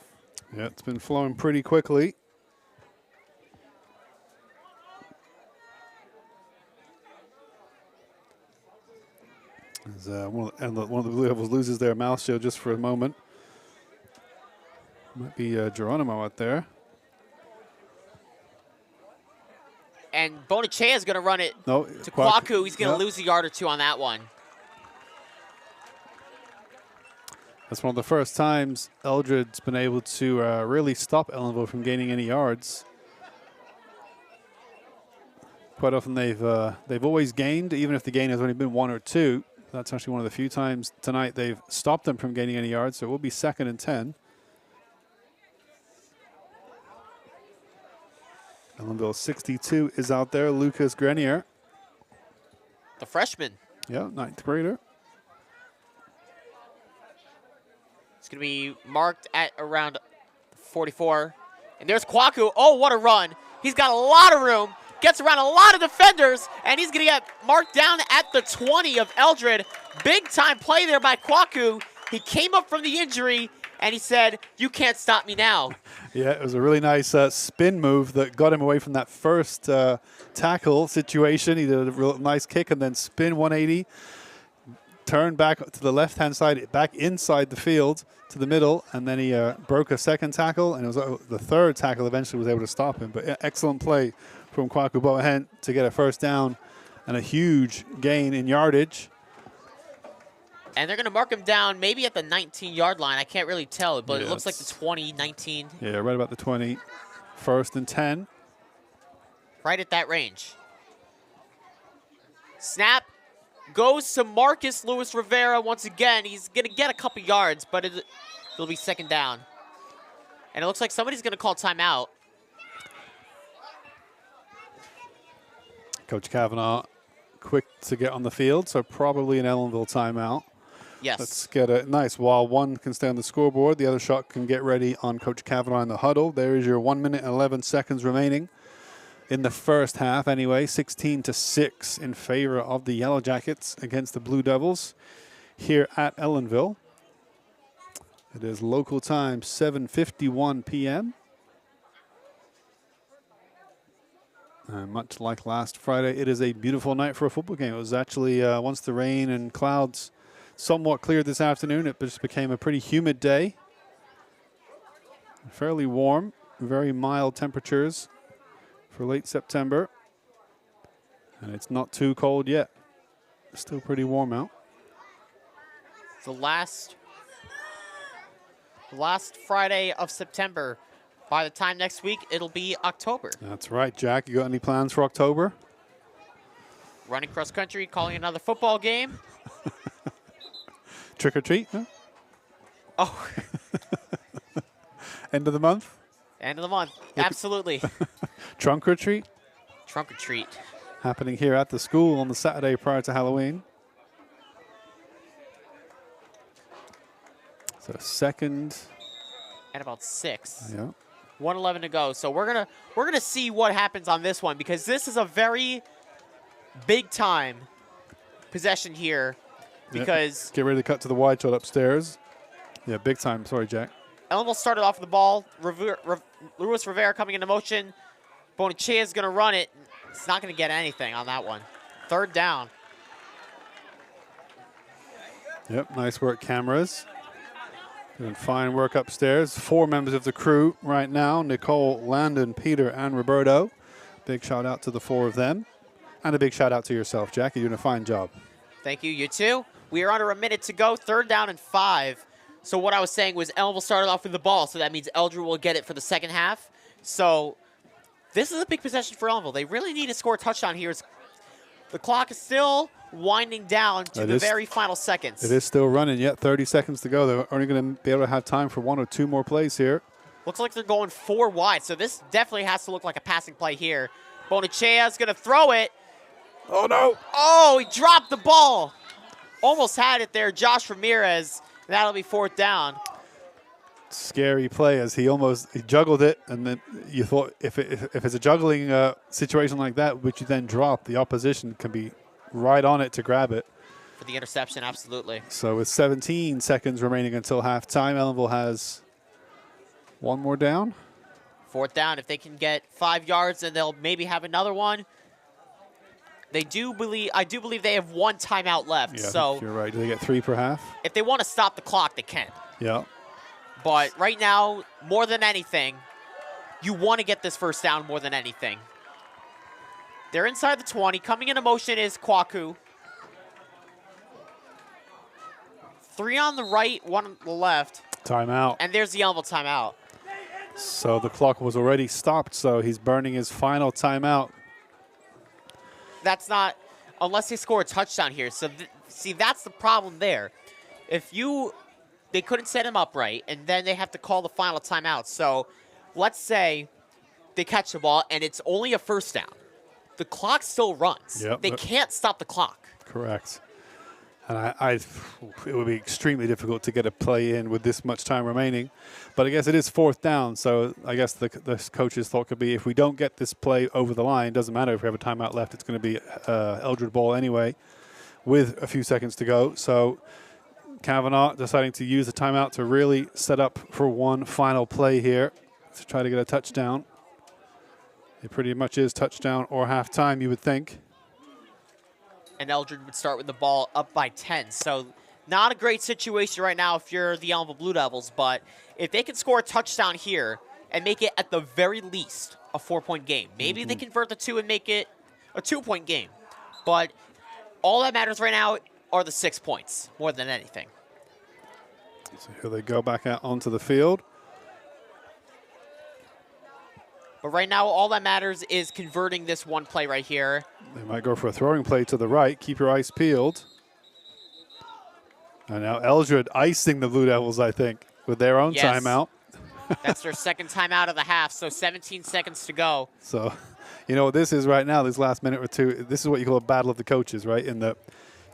Yeah, it's been flowing pretty quickly. As one of the Blue Devils loses their mouth shield just for a moment. Might be Geronimo out there. And Bonachea is going to run it to Kwaku. Kwaku. He's going to lose a yard or two on that one. That's one of the first times Eldred's been able to really stop Ellenville from gaining any yards. Quite often they've always gained, even if the gain has only been 1 or 2. That's actually one of the few times tonight they've stopped them from gaining any yards, so it will be 2nd and 10. Ellenville 62 is out there. Lucas Grenier. The freshman. Yeah, 9th grader. It's going to be marked at around 44. And there's Kwaku. Oh, what a run. He's got a lot of room. Gets around a lot of defenders, and he's going to get marked down at the 20 of Eldred. Big time play there by Kwaku. He came up from the injury, and he said, "You can't stop me now." Yeah, it was a really nice spin move that got him away from that first tackle situation. He did a real nice kick and then spin 180, turn back to the left-hand side, back inside the field to the middle, and then he broke a second tackle, and it was the third tackle eventually was able to stop him. But excellent play from Kwaku Boahen to get a first down and a huge gain in yardage. And they're going to mark him down maybe at the 19-yard line. I can't really tell, but Yeah, it looks like the 20, 19. Yeah, right about the 20. First and 10. Right at that range. Snap goes to Marcus Lewis Rivera once again. He's going to get a couple yards, but it'll be second down. And it looks like somebody's going to call timeout. Coach Kavanaugh quick to get on the field, so probably an Ellenville timeout. Yes. Let's get a nice, while one can stay on the scoreboard, the other shot can get ready on Coach Kavanaugh in the huddle. There is your 1 minute and 11 seconds remaining in the first half anyway. 16-6 in favor of the Yellow Jackets against the Blue Devils here at Ellenville. It is local time, 7:51 p.m. And much like last Friday, it is a beautiful night for a football game. It was actually, once the rain and clouds somewhat cleared this afternoon, it just became a pretty humid day. Fairly warm, very mild temperatures for late September. And it's not too cold yet. It's still pretty warm out. The last Friday of September. By the time next week, it'll be October. That's right, Jack. You got any plans for October? Running cross country, calling another football game. Trick or treat? Huh? Oh, End of the month? end of the month. Absolutely. Trunk or treat? Trunk or treat. Happening here at the school on the Saturday prior to Halloween. So second. At about 6. Yeah. 1:11 to go. So we're gonna see what happens on this one, because this is a very big time possession here. Because Get ready to cut to the wide shot upstairs. Yeah, big time. Sorry, Jack. Ellenville started off with the ball. Luis Rivera coming into motion. Bonachea is going to run it. It's not going to get anything on that one. Third down. Yep, nice work, cameras. Doing fine work upstairs. 4 members of the crew right now: Nicole, Landon, Peter, and Roberto. Big shout out to the 4 of them. And a big shout out to yourself, Jack. You're doing a fine job. Thank you, you too. We are under a minute to go. Third down and 5. So what I was saying was Ellenville started off with the ball, so that means Eldred will get it for the second half. So this is a big possession for Ellenville. They really need to score a touchdown here. The clock is still winding down to the very final seconds. It is still running yet. 30 seconds to go. They're only going to be able to have time for 1 or 2 more plays here. Looks like they're going 4 wide, so this definitely has to look like a passing play here. Bonachea is going to throw it. Oh, no. Oh, he dropped the ball. Almost had it there, Josh Ramirez. That'll be 4th down. Scary play as he juggled it, and then you thought if it's a juggling situation like that, which you then drop, the opposition can be right on it to grab it. For the interception, absolutely. So with 17 seconds remaining until halftime, Ellenville has 1 more down. 4th down. If they can get 5 yards, then they'll maybe have another one. I do believe they have 1 timeout left. Yeah, so you're right. Do they get 3 per half? if they want to stop the clock, they can. Yeah. But right now, more than anything, you want to get this first down more than anything. They're inside the 20. Coming into motion is Kwaku. 3 on the right, 1 on the left. Timeout. And there's the Ellenville timeout. So the clock was already stopped, so he's burning his final timeout. That's not, unless they score a touchdown here. So, see, that's the problem there. They couldn't set him up right, and then they have to call the final timeout. So, let's say they catch the ball, and it's only a first down. The clock still runs. Yep. They can't stop the clock. Correct. And it would be extremely difficult to get a play in with this much time remaining. But I guess it is 4th down, so I guess the coach's thought could be if we don't get this play over the line, it doesn't matter if we have a timeout left, it's going to be Eldred ball anyway with a few seconds to go. So Kavanaugh deciding to use the timeout to really set up for one final play here to try to get a touchdown. It pretty much is touchdown or halftime, you would think. And Eldred would start with the ball up by 10. So not a great situation right now if you're the Ellenville Blue Devils, but if they can score a touchdown here and make it at the very least a 4-point game, maybe they convert the 2 and make it a 2-point game. But all that matters right now are the 6 points more than anything. So here they go back out onto the field. But right now, all that matters is converting this one play right here. They might go for a throwing play to the right. Keep your eyes peeled. And now Eldred icing the Blue Devils, I think, with their own timeout. That's their second timeout of the half, so 17 seconds to go. So, you know what this is right now, this last minute or two, this is what you call a battle of the coaches, right? In the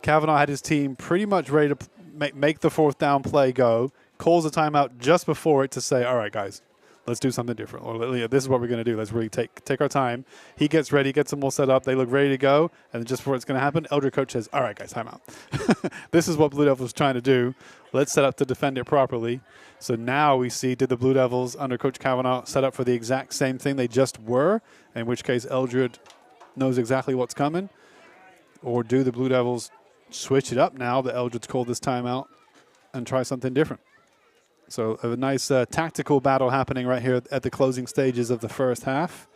Kavanaugh had his team pretty much ready to make the 4th down play go, calls a timeout just before it to say, all right, guys, let's do something different. Or this is what we're going to do. Let's really take our time. He gets ready, gets them all set up. They look ready to go. And just before it's going to happen, Eldred coach says, all right, guys, timeout. This is what Blue Devils was trying to do. Let's set up to defend it properly. So now we see, did the Blue Devils under Coach Kavanaugh set up for the exact same thing they just were, in which case Eldred knows exactly what's coming? Or do the Blue Devils switch it up now that Eldred's called this timeout and try something different? So a nice tactical battle happening right here at the closing stages of the first half.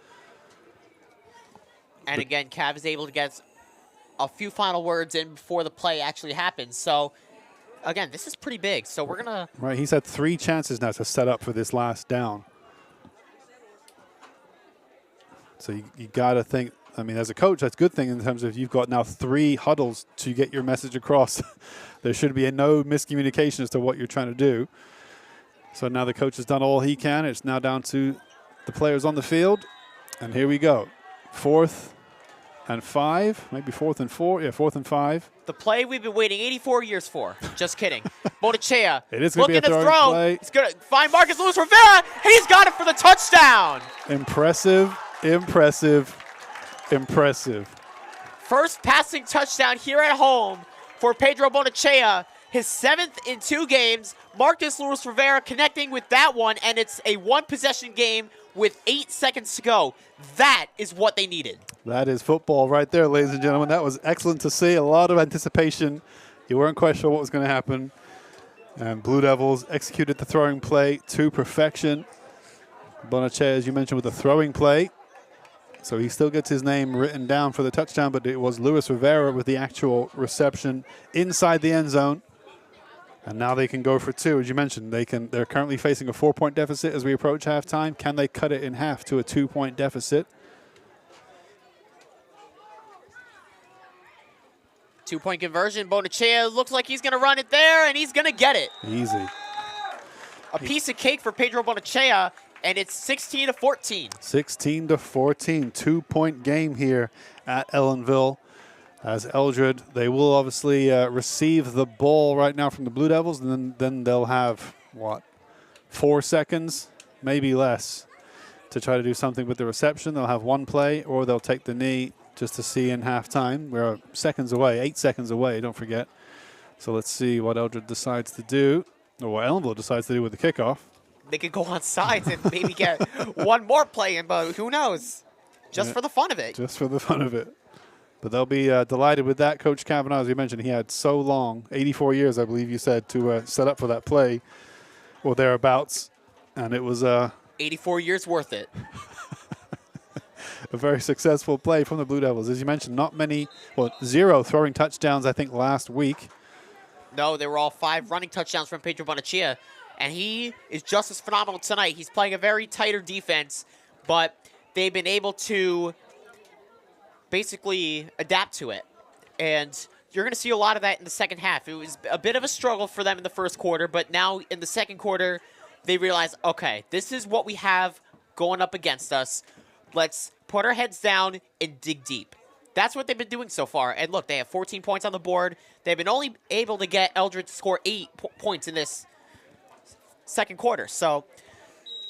And again, Cav is able to get a few final words in before the play actually happens. So, again, this is pretty big. So we're going to... Right, he's had 3 chances now to set up for this last down. So you got to think, I mean, as a coach, that's a good thing in terms of you've got now 3 huddles to get your message across. There should be no miscommunication as to what you're trying to do. So now the coach has done all he can. It's now down to the players on the field. And here we go. 4th and 5, maybe 4th and 4. Yeah, 4th and 5. The play we've been waiting 84 years for. Just kidding. Bonachea It is going to be a throwing play. He's going to find Marcus Lewis Rivera, and he's got it for the touchdown. Impressive, impressive, impressive. First passing touchdown here at home for Pedro Bonachea. His 7th in 2 games. Marcus Lewis Rivera connecting with that one, and it's a 1-possession game with 8 seconds to go. That is what they needed. That is football right there, ladies and gentlemen. That was excellent to see. A lot of anticipation. You weren't quite sure what was going to happen. And Blue Devils executed the throwing play to perfection. Bonachea, as you mentioned, with the throwing play. So he still gets his name written down for the touchdown, but it was Lewis Rivera with the actual reception inside the end zone. And now they can go for 2. As you mentioned, they're currently facing a 4-point deficit as we approach halftime. Can they cut it in half to a 2-point deficit? 2-point conversion. Bonachea looks like he's going to run it there, and he's going to get it. Easy. A piece of cake for Pedro Bonachea, and it's 16-14. 16-14, 2-point game here at Ellenville. As Eldred, they will obviously receive the ball right now from the Blue Devils, and then they'll have, 4 seconds, maybe less, to try to do something with the reception. They'll have 1 play, or they'll take the knee just to see in halftime. We're seconds away, 8 seconds away, don't forget. So let's see what Eldred decides to do, or what Ellenville decides to do with the kickoff. They could go on sides and maybe get 1 more play in, but who knows? Just for the fun of it. Just for the fun of it. But they'll be delighted with that. Coach Kavanaugh, as you mentioned, he had so long, 84 years, I believe you said, to set up for that play or thereabouts. And it was 84 years worth it. a very successful play from the Blue Devils. As you mentioned, not many, 0 throwing touchdowns, I think, last week. No, they were all 5 running touchdowns from Pedro Bonachea. And he is just as phenomenal tonight. He's playing a very tighter defense, but they've been able to basically adapt to it. And you're going to see a lot of that in the second half. It was a bit of a struggle for them in the first quarter, but now in the second quarter, they realize, okay, this is what we have going up against us. Let's put our heads down and dig deep. That's what they've been doing so far. And look, they have 14 points on the board. They've been only able to get Eldred to score 8 points in this second quarter. So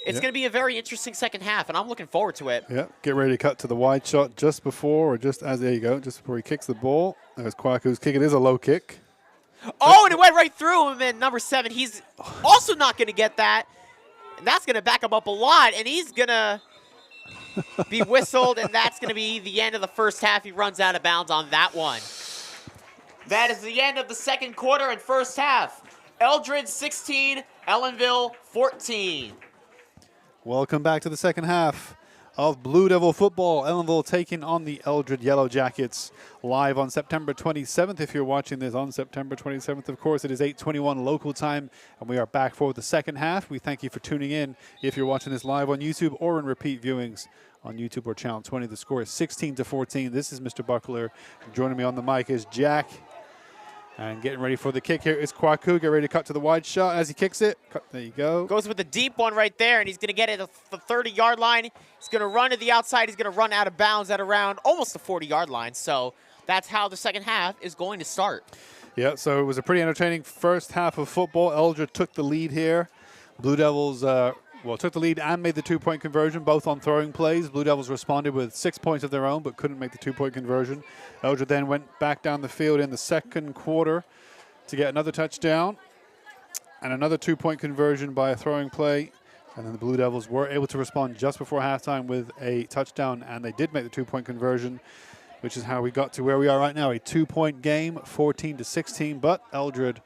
it's going to be a very interesting second half, and I'm looking forward to it. Yeah, get ready to cut to the wide shot just before, or just as, there you go, just before he kicks the ball. There's Kwaku's kick. It is a low kick. Oh, and it went right through him, and number 7, he's also not going to get that. And that's going to back him up a lot, and he's going to be whistled, and that's going to be the end of the first half. He runs out of bounds on that one. That is the end of the second quarter and first half. Eldred 16, Ellenville 14. Welcome back to the second half of Blue Devil football. Ellenville taking on the Eldred Yellow Jackets live on September 27th. If you're watching this on September 27th, of course, it is 8:21 local time, and we are back for the second half. We thank you for tuning in. If you're watching this live on YouTube or in repeat viewings on YouTube or Channel 20, the score is 16-14. This is Mr. Buckler. Joining me on the mic is Jack. And getting ready for the kick here is Kwaku. Get ready to cut to the wide shot as he kicks it. There you go. Goes with the deep one right there, and he's going to get it at the 30-yard line. He's going to run to the outside. He's going to run out of bounds at around almost the 40-yard line. So that's how the second half is going to start. Yeah, so it was a pretty entertaining first half of football. Eldred took the lead here. Blue Devils, took the lead and made the two-point conversion, both on throwing plays. Blue Devils responded with 6 points of their own, but couldn't make the two-point conversion. Eldred then went back down the field in the second quarter to get another touchdown and another two-point conversion by a throwing play. And then the Blue Devils were able to respond just before halftime with a touchdown, and they did make the two-point conversion, which is how we got to where we are right now, a two-point game, 14-16. But Eldred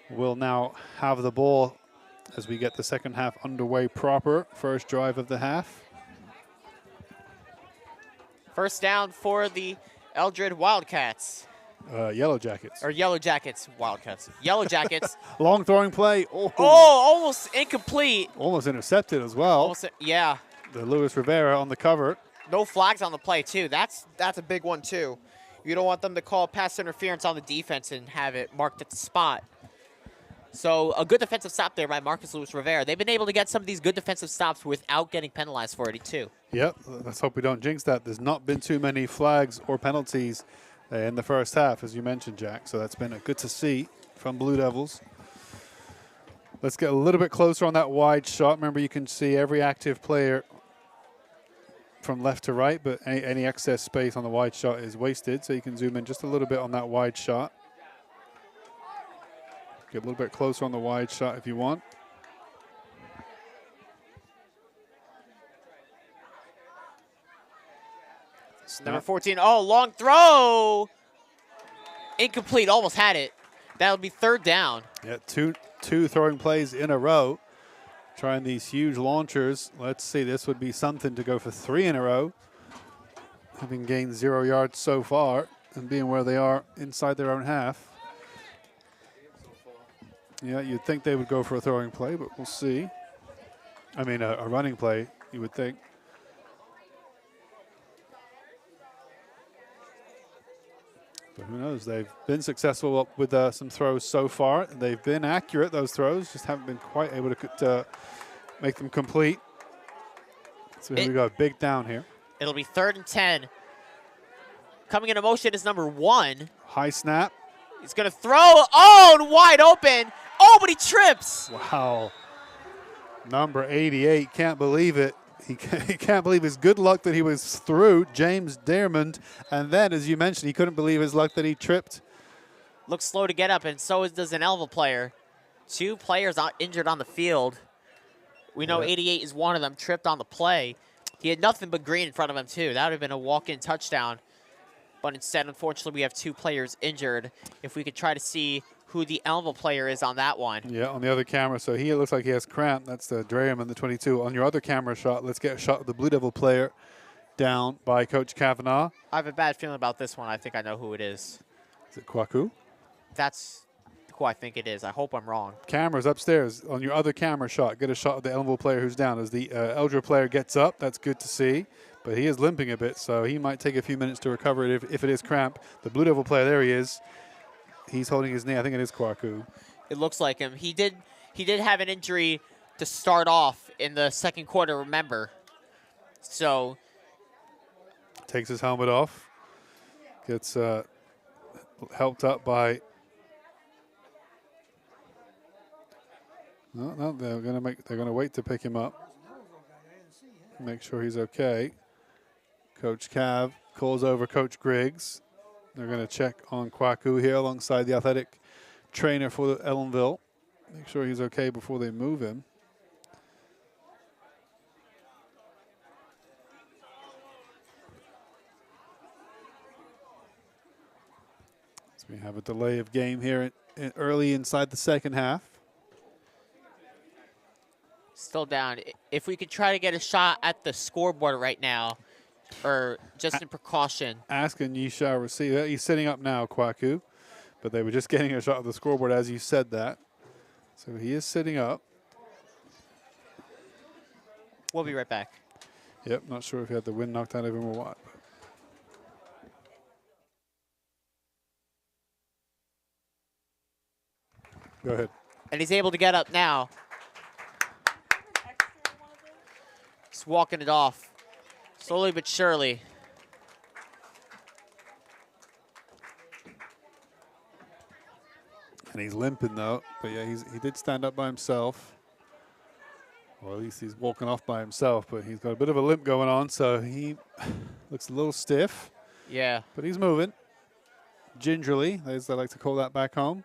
will now have the ball as we get the second half underway proper. First drive of the half. First down for the Eldred Wildcats. Yellow Jackets. Or Yellow Jackets. Wildcats. Yellow Jackets. Long throwing play. Oh, almost incomplete. Almost intercepted as well. Almost, yeah. The Luis Rivera on the cover. No flags on the play, too. That's a big one, too. You don't want them to call pass interference on the defense and have it marked at the spot. So a good defensive stop there by Marcus Luis Rivera. They've been able to get some of these good defensive stops without getting penalized for it, too. Yep, let's hope we don't jinx that. There's not been too many flags or penalties in the first half, as you mentioned, Jack. So that's been good to see from Blue Devils. Let's get a little bit closer on that wide shot. Remember, you can see every active player from left to right, but any excess space on the wide shot is wasted. So you can zoom in just a little bit on that wide shot. Get a little bit closer on the wide shot if you want. Number 14. Oh, long throw. Incomplete. Almost had it. That'll be third down. Yeah, two throwing plays in a row. Trying these huge launchers. Let's see. This would be something to go for 3 in a row. Having gained 0 yards so far and being where they are inside their own half. Yeah, you'd think they would go for a throwing play, but we'll see. I mean, a running play, you would think. But who knows? They've been successful with some throws so far. They've been accurate, those throws, just haven't been quite able to make them complete. So here we go, big down here. It'll be 3rd and 10. Coming into motion is number 1. High snap. He's going to throw. Oh, and wide open. Oh, but he trips. Wow. Number 88, can't believe it. He can't believe his good luck that he was through, James Dearmond. And then, as you mentioned, he couldn't believe his luck that he tripped. Looks slow to get up, and so does an Elva player. 2 players injured on the field. We know 88 is one of them, tripped on the play. He had nothing but green in front of him, too. That would have been a walk-in touchdown. But instead, unfortunately, we have 2 players injured. If we could try to see who the Elva player is on that one. Yeah, on the other camera. So it looks like he has cramp. That's the Dreherman, the 22. On your other camera shot, let's get a shot of the Blue Devil player down by Coach Kavanaugh. I have a bad feeling about this one. I think I know who it is. Is it Kwaku? That's who I think it is. I hope I'm wrong. Cameras upstairs. On your other camera shot, get a shot of the Ellenville player who's down. As the Eldred player gets up, that's good to see. But he is limping a bit, so he might take a few minutes to recover it if it is cramp. The Blue Devil player, there he is. He's holding his knee. I think it is Kwaku. It looks like him. He did have an injury to start off in the second quarter, remember. So takes his helmet off. Gets helped up by No, they're gonna wait to pick him up. Make sure he's okay. Coach Cav calls over Coach Griggs. They're going to check on Kwaku here alongside the athletic trainer for Ellenville. Make sure he's okay before they move him. So we have a delay of game here early inside the second half. Still down. If we could try to get a shot at the scoreboard right now, or just in precaution. Asking ye shall receive. He's sitting up now, Kwaku. But they were just getting a shot at the scoreboard as you said that. So he is sitting up. We'll be right back. Yep, not sure if he had the wind knocked out of him or what. Go ahead. And he's able to get up now. Just walking it off. Slowly but surely. And he's limping though. But yeah, he did stand up by himself. Or at least he's walking off by himself, but he's got a bit of a limp going on, so he looks a little stiff. Yeah. But he's moving. Gingerly, as they like to call that back home.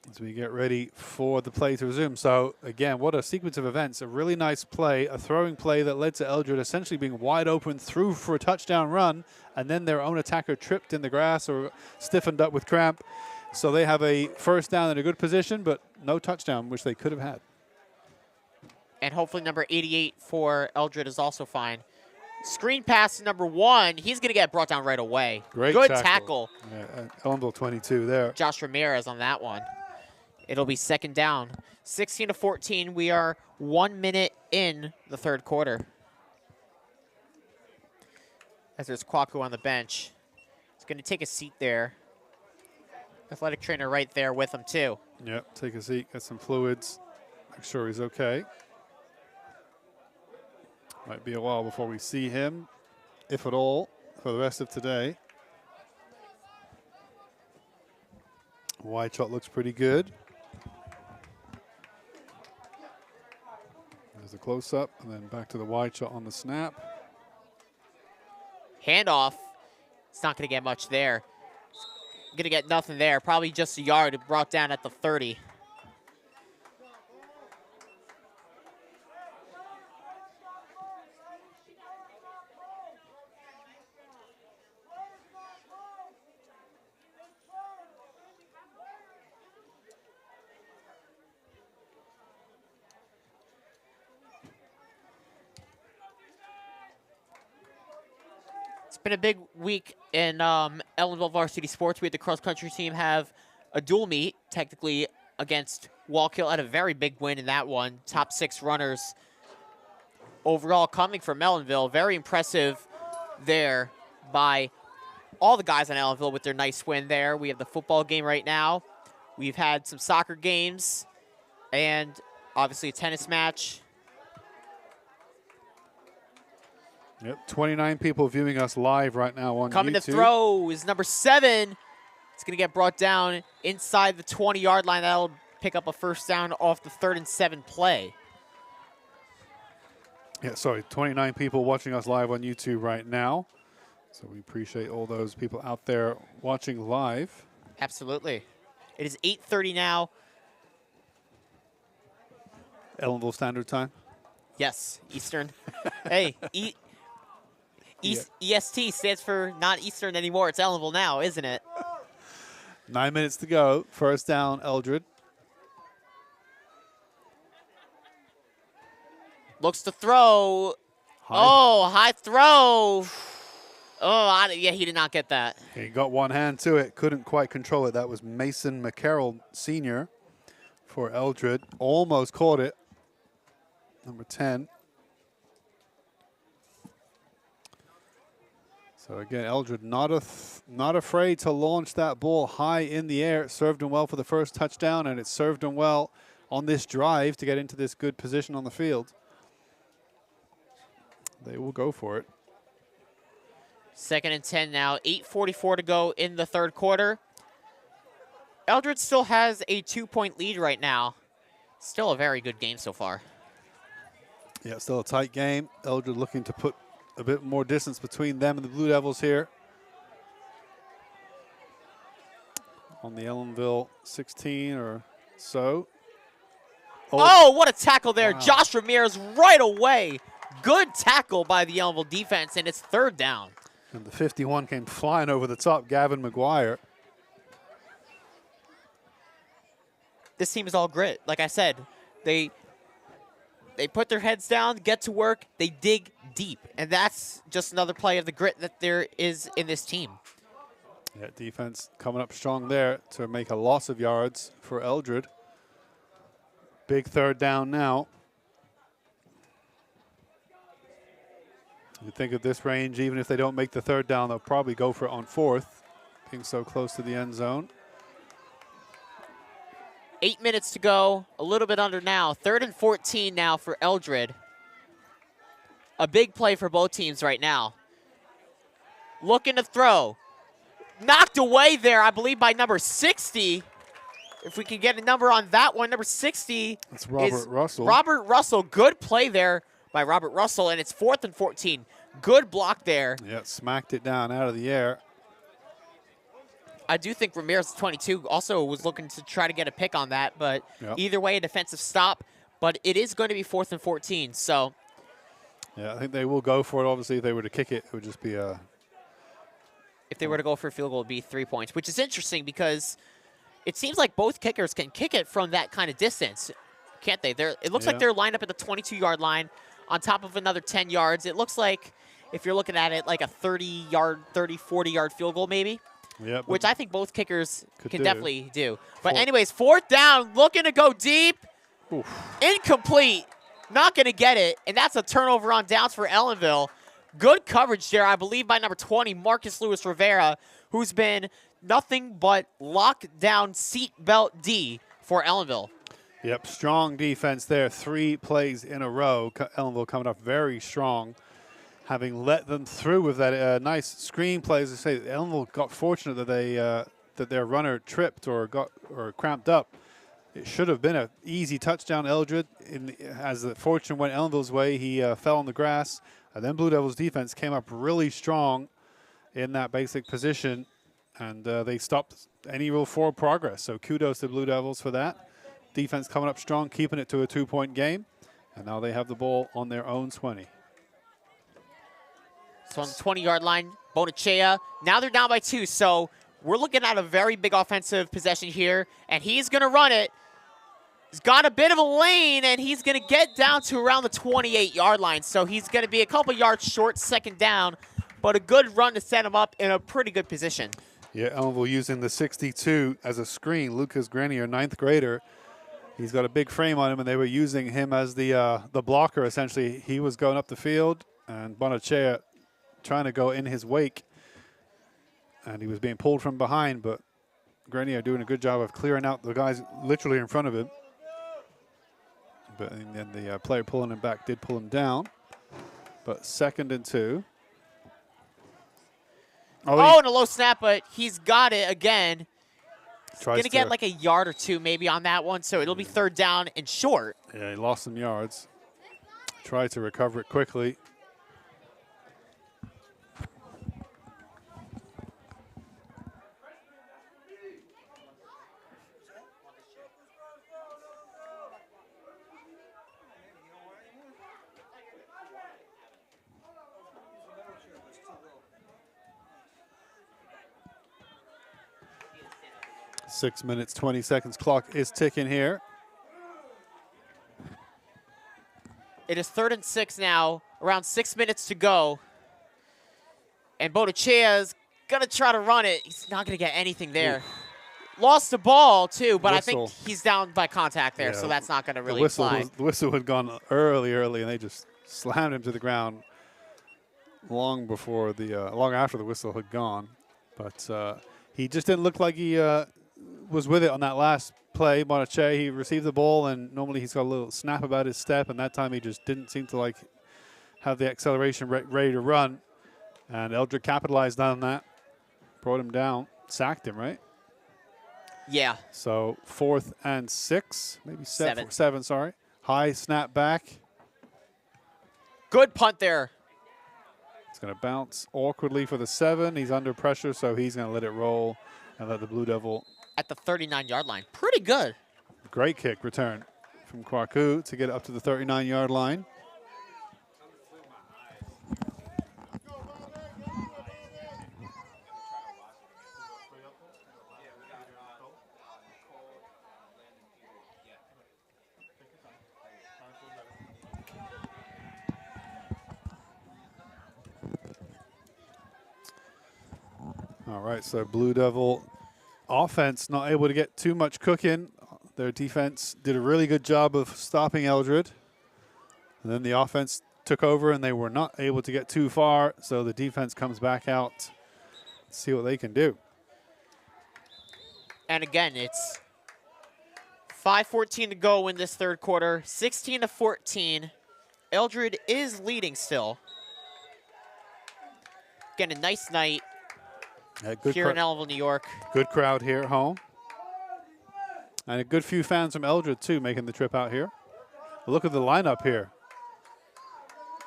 As we get ready for the play to resume. So, again, what a sequence of events. A really nice play, a throwing play that led to Eldred essentially being wide open through for a touchdown run, and then their own attacker tripped in the grass or stiffened up with cramp. So they have a first down in a good position, but no touchdown, which they could have had. And hopefully number 88 for Eldred is also fine. Screen pass to number 1. He's going to get brought down right away. Great Good tackle. tackle. Yeah, Ellenville 22 there. Josh Ramirez on that one. It'll be second down. 16-14. We are 1 minute in the third quarter. As there's Kwaku on the bench. He's going to take a seat there. Athletic trainer right there with him, too. Yep, take a seat, get some fluids, make sure he's okay. Might be a while before we see him, if at all, for the rest of today. Wide shot looks pretty good. There's a close-up, and then back to the wide shot on the snap. Handoff. It's not going to get much there. Going to get nothing there. Probably just a yard brought down at the 30. It's been a big week in Ellenville Varsity Sports. We had the cross-country team have a dual meet, technically, against Wallkill. Had a very big win in that one. Top 6 runners overall coming from Ellenville. Very impressive there by all the guys on Ellenville with their nice win there. We have the football game right now. We've had some soccer games and obviously a tennis match. Yep, 29 people viewing us live right now on Coming YouTube. to throw is number 7. It's going to get brought down inside the 20-yard line. That'll pick up a first down off the 3rd and 7 play. Yeah, sorry, 29 people watching us live on YouTube right now. So we appreciate all those people out there watching live. Absolutely. It is 8:30 now. Ellenville Standard Time. Yes, Eastern. Hey, EST stands for not Eastern anymore. It's Ellenville now, isn't it? 9 minutes to go. First down, Eldred. Looks to throw. High throw. Oh, yeah, he did not get that. He got one hand to it. Couldn't quite control it. That was Mason McCarroll, senior, for Eldred. Almost caught it. Number 10. So again, Eldred not afraid to launch that ball high in the air. It served him well for the first touchdown, and it served him well on this drive to get into this good position on the field. They will go for it. 2nd and 10 now. 8:44 to go in the third quarter. Eldred still has a 2-point lead right now. Still a very good game so far. Yeah, still a tight game. Eldred looking to put a bit more distance between them and the Blue Devils here. on the Ellenville 16 or so. Oh, what a tackle there. Wow. Josh Ramirez right away. Good tackle by the Ellenville defense, and it's 3rd down. And the 51 came flying over the top, Gavin McGuire. This team is all grit. Like I said, they put their heads down, get to work, they dig deep. And that's just another play of the grit that there is in this team. Yeah, defense coming up strong there to make a loss of yards for Eldred. Big 3rd down now. You think at this range, even if they don't make the 3rd down, they'll probably go for it on 4th, being so close to the end zone. 8 minutes to go, a little bit under now. 3rd and 14 now for Eldred. A big play for both teams right now. Looking to throw. Knocked away there, I believe, by number 60. If we can get a number on that one, number 60 It's Robert is Russell. Robert Russell. Good play there by Robert Russell, and it's 4th and 14. Good block there. Yeah, smacked it down out of the air. I do think Ramirez 22 also was looking to try to get a pick on that, but Yep. either way, a defensive stop. But it is going to be 4th and 14, so Yeah, I think they will go for it. Obviously, if they were to kick it, it would just be a... if they were to go for a field goal, it would be 3 points, which is interesting because it seems like both kickers can kick it from that kind of distance, can't they? It looks like Yeah. they're lined up at the 22-yard line on top of another 10 yards. It looks like, if you're looking at it, like a 40-yard field goal maybe, Yeah, which I think both kickers Could can do. definitely do. But Four- anyways, 4th down, looking to go deep. Oof. Incomplete. Not going to get it, and that's a turnover on downs for Ellenville. Good coverage there, I believe, by number 20, Marcus Lewis Rivera, who's been nothing but lockdown seatbelt D for Ellenville. Yep, strong defense there. 3 plays in a row. Ellenville coming up very strong, having let them through with that nice screen play. As I say, Ellenville got fortunate that they that their runner tripped or cramped up. It should have been an easy touchdown. Eldred, as the fortune went Ellenville's way, he fell on the grass. And then Blue Devils defense came up really strong in that basic position, and they stopped any real forward progress. So kudos to Blue Devils for that. Defense coming up strong, keeping it to a 2-point game. And now they have the ball on their own 20. So on the 20-yard line, Bonachea. Now they're down by 2, so we're looking at a very big offensive possession here, and he's going to run it. He's got a bit of a lane, and he's going to get down to around the 28-yard line. So he's going to be a couple yards short, 2nd down, but a good run to set him up in a pretty good position. Yeah, Ellenville using the 62 as a screen. Lucas Grenier, 9th grader. He's got a big frame on him, and they were using him as the blocker, essentially. He was going up the field, and Bonachea trying to go in his wake. And he was being pulled from behind, but Grenier doing a good job of clearing out the guys literally in front of him. But and then the player pulling him back did pull him down. But 2nd and 2. Oh, and a low snap, but he's got it again. Tries Going to get like a yard or 2 maybe on that one, so it'll be 3rd down and short. Yeah, he lost some yards. Tried to recover it quickly. Six minutes, 20 seconds. Clock is ticking here. It is 3rd and 6 now, around 6 minutes to go. And Bonachea is going to try to run it. He's not going to get anything there. Lost the ball, too, but Whistle. I think he's down by contact there, Yeah, so that's not going to really the apply. whistle had gone early, and they just slammed him to the ground long before long after the whistle had gone. But he just didn't look like he was with it on that last play. Bonachea, he received the ball, and normally he's got a little snap about his step, and that time he just didn't seem to have the acceleration ready to run. And Eldred capitalized on that, brought him down, sacked him, right? Yeah. So 4th and 6, maybe 7. 7, sorry. High snap back. Good punt there. It's going to bounce awkwardly for the 7. He's under pressure, so he's going to let it roll And let the Blue Devil, at the 39-yard line. Pretty good. great kick return from Kwaku to get it up to the 39-yard line. All right, so Blue Devil offense not able to get too much cooking. Their defense did a really good job of stopping Eldred. And then the offense took over, and they were not able to get too far, so the defense comes back out. Let's see what they can do. And again, it's 5:14 to go in this third quarter, 16-14. Eldred is leading still. Again, a nice night here in Ellenville, New York. Good crowd here at home. And a good few fans from Eldred, too, making the trip out here. Look at the lineup here.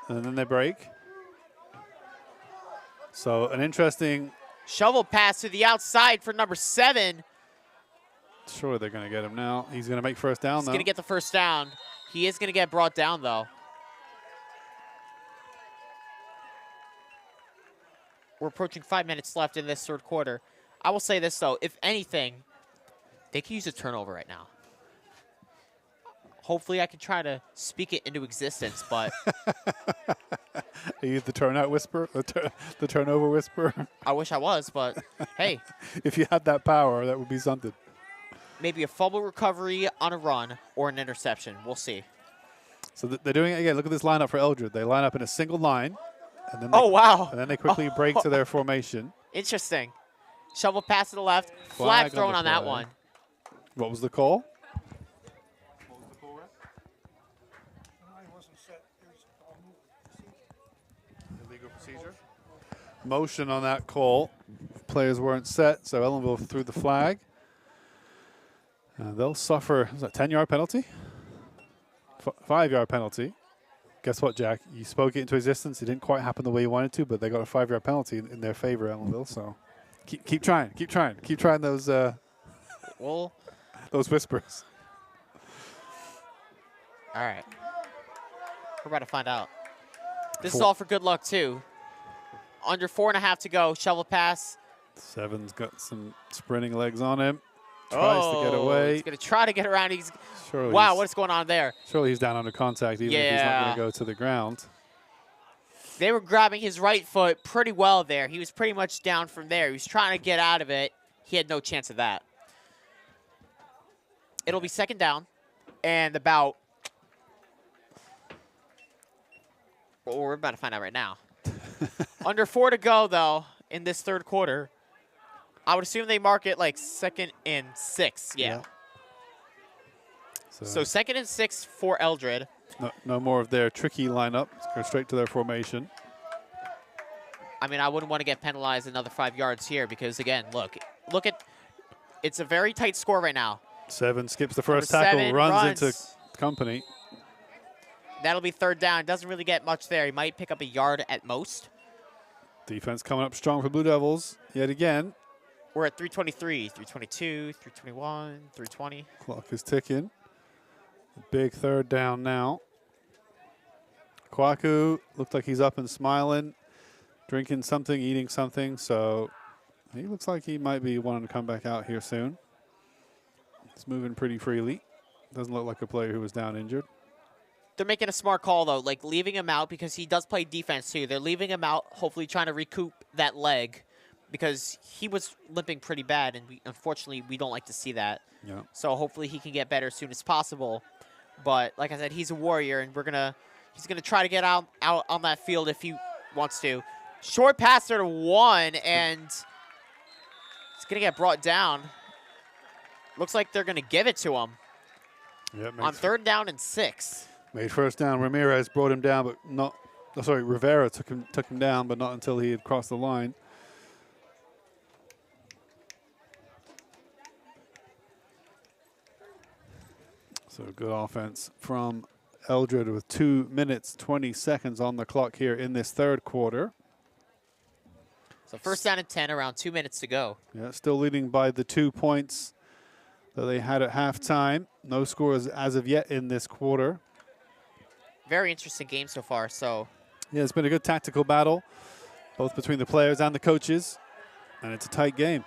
And then they break. So an interesting... Shovel pass to the outside for number 7. Sure, they're going to get him now. He's going to make first down, He's though. going to get the first down. He is going to get brought down, though. We're approaching 5 minutes left in this third quarter. I will say this, though. If anything, they can use a turnover right now. Hopefully, I can try to speak it into existence, but... Are you the turnout whisperer? The turnover whisperer? I wish I was, but hey. If you had that power, that would be something. Maybe a fumble recovery on a run or an interception. We'll see. So they're doing it again. Look at this lineup for Eldred. They line up in a single line. And then wow. And then they quickly break to their formation. Interesting. Shovel pass to the left. Flag thrown on that one. What was the call? Illegal procedure. Motion on that call. Players weren't set, so Ellenville threw the flag. They'll suffer, was that a 10-yard penalty? 5-yard penalty. Guess what, Jack? You spoke it into existence. It didn't quite happen the way you wanted to, but they got a 5-yard penalty in their favor, Ellenville. So keep trying those those whispers. All right. We're about to find out. This is all for good luck, too. Under 4.5 to go. Shovel pass. 7's got some sprinting legs on him. Tries to get away. He's going to try to get around. Surely wow, what's going on there? Surely he's down under contact, even if he's not going to go to the ground. They were grabbing his right foot pretty well there. He was pretty much down from there. He was trying to get out of it. He had no chance of that. It'll be second down and about... Well, we're about to find out right now. Under 4 to go, though, in this third quarter. I would assume they mark it like 2nd and 6. Yeah. So 2nd and 6 for Eldred. No more of their tricky lineup. Let's go straight to their formation. I mean, I wouldn't want to get penalized another 5 yards here because, again, look at it's a very tight score right now. 7 skips the first tackle, runs into company. That'll be third down. Doesn't really get much there. He might pick up a yard at most. Defense coming up strong for Blue Devils yet again. We're at 323, 322, 321, 320. Clock is ticking. Big third down now. Kwaku looked like he's up and smiling, drinking something, eating something. So he looks like he might be wanting to come back out here soon. He's moving pretty freely. Doesn't look like a player who was down injured. They're making a smart call, though, like leaving him out because he does play defense, too. They're leaving him out, hopefully trying to recoup that leg because he was limping pretty bad, and unfortunately, we don't like to see that. Yeah. So hopefully he can get better as soon as possible. But like I said, he's a warrior, and he's gonna try to get out on that field if he wants to. Short pass there to 1, and it's gonna get brought down. Looks like they're gonna give it to him. Yeah, on 3rd down and 6. Made first down. Ramirez brought him down, but not. Oh, sorry, Rivera took him down, but not until he had crossed the line. So good offense from Eldred with 2 minutes, 20 seconds on the clock here in this third quarter. So first down and 10, around 2 minutes to go. Yeah, still leading by the 2 points that they had at halftime. No scores as of yet in this quarter. Very interesting game so far. So Yeah, it's been a good tactical battle, both between the players and the coaches, and it's a tight game.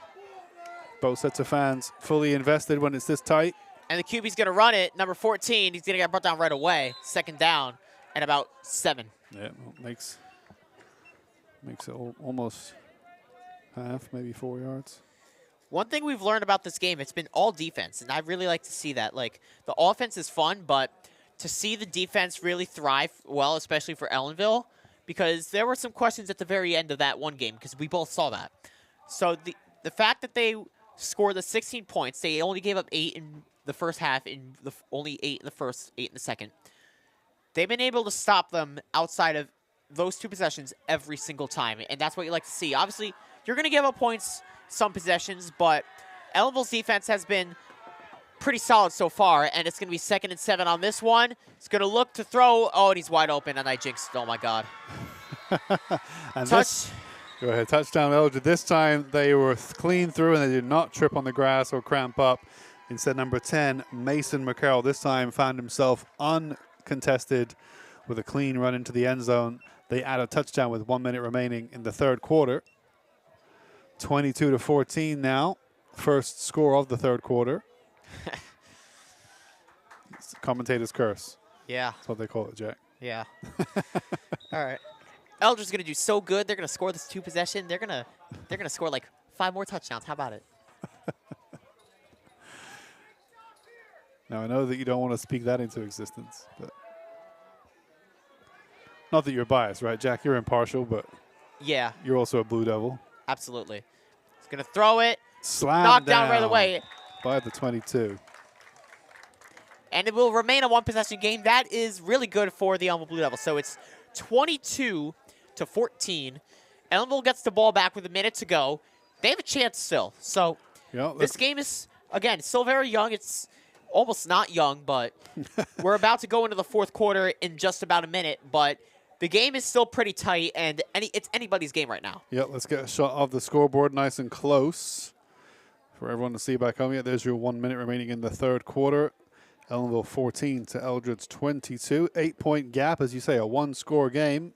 Both sets of fans fully invested when it's this tight. and the QB's going to run it. Number 14, he's going to get brought down right away. Second down and about 7. Yeah, well, makes it almost half, maybe 4 yards. One thing we've learned about this game, it's been all defense, and I really like to see that. Like, the offense is fun, but to see the defense really thrive well, especially for Ellenville, because there were some questions at the very end of that one game, because we both saw that. So the fact that they scored the 16 points, they only gave up 8 in the first half, only 8 in the first, 8 in the second. They've been able to stop them outside of those 2 possessions every single time, and that's what you like to see. Obviously, you're going to give up points some possessions, but Ellenville's defense has been pretty solid so far, and it's going to be 2nd and 7 on this one. It's going to look to throw. Oh, and he's wide open, and I jinxed it. Oh, my God. And Touch. Go ahead. Touchdown, Eldred. This time they were clean through, and they did not trip on the grass or cramp up. Instead, number 10, Mason McCarroll, this time found himself uncontested with a clean run into the end zone. They add a touchdown with 1 minute remaining in the third quarter. 22-14 now. First score of the third quarter. It's the commentator's curse. Yeah. That's what they call it, Jack. Yeah. All right. Eldred's going to do so good. They're going to score this 2 possession. They're going to score like 5 more touchdowns. How about it? Now, I know that you don't want to speak that into existence, but not that you're biased, right, Jack? You're impartial, but Yeah, you're also a Blue Devil. absolutely. He's going to throw it. Slam Knocked down right away. by the 22. And it will remain a 1-possession game. That is really good for the Ellenville Blue Devils. So it's 22-14. Ellenville gets the ball back with a minute to go. They have a chance still. So Yeah, this game is, again, still very young. It's almost not young, but we're about to go into the fourth quarter in just about a minute. But the game is still pretty tight, and it's anybody's game right now. yeah, let's get a shot of the scoreboard nice and close for everyone to see back home. Yeah, there's your 1 minute remaining in the third quarter. Ellenville 14 to Eldred's 22. 8-point gap, as you say, a 1-score game.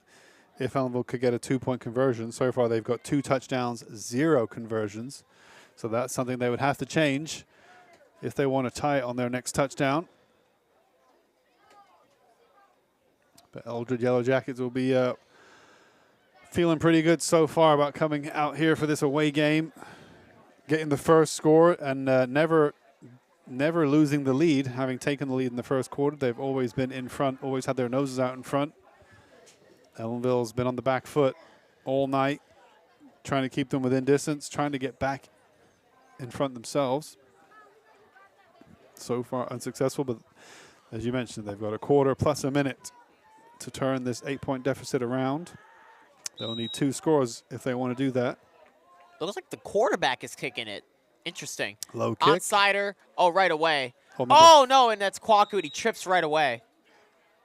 If Ellenville could get a 2-point conversion. So far, they've got 2 touchdowns, 0 conversions. So that's something they would have to change if they want to tie it on their next touchdown. But Eldred Yellow Jackets will be feeling pretty good so far about coming out here for this away game, getting the first score, and never losing the lead, having taken the lead in the first quarter. They've always been in front, always had their noses out in front. Ellenville's been on the back foot all night, trying to keep them within distance, trying to get back in front themselves. So far unsuccessful, but as you mentioned, they've got a quarter plus a minute to turn this 8-point deficit around. They'll need 2 scores if they want to do that. It looks like the quarterback is kicking it. Interesting. Low kick. Onside. Oh, right away. Hold Oh, no, and that's Kwaku, and he trips right away.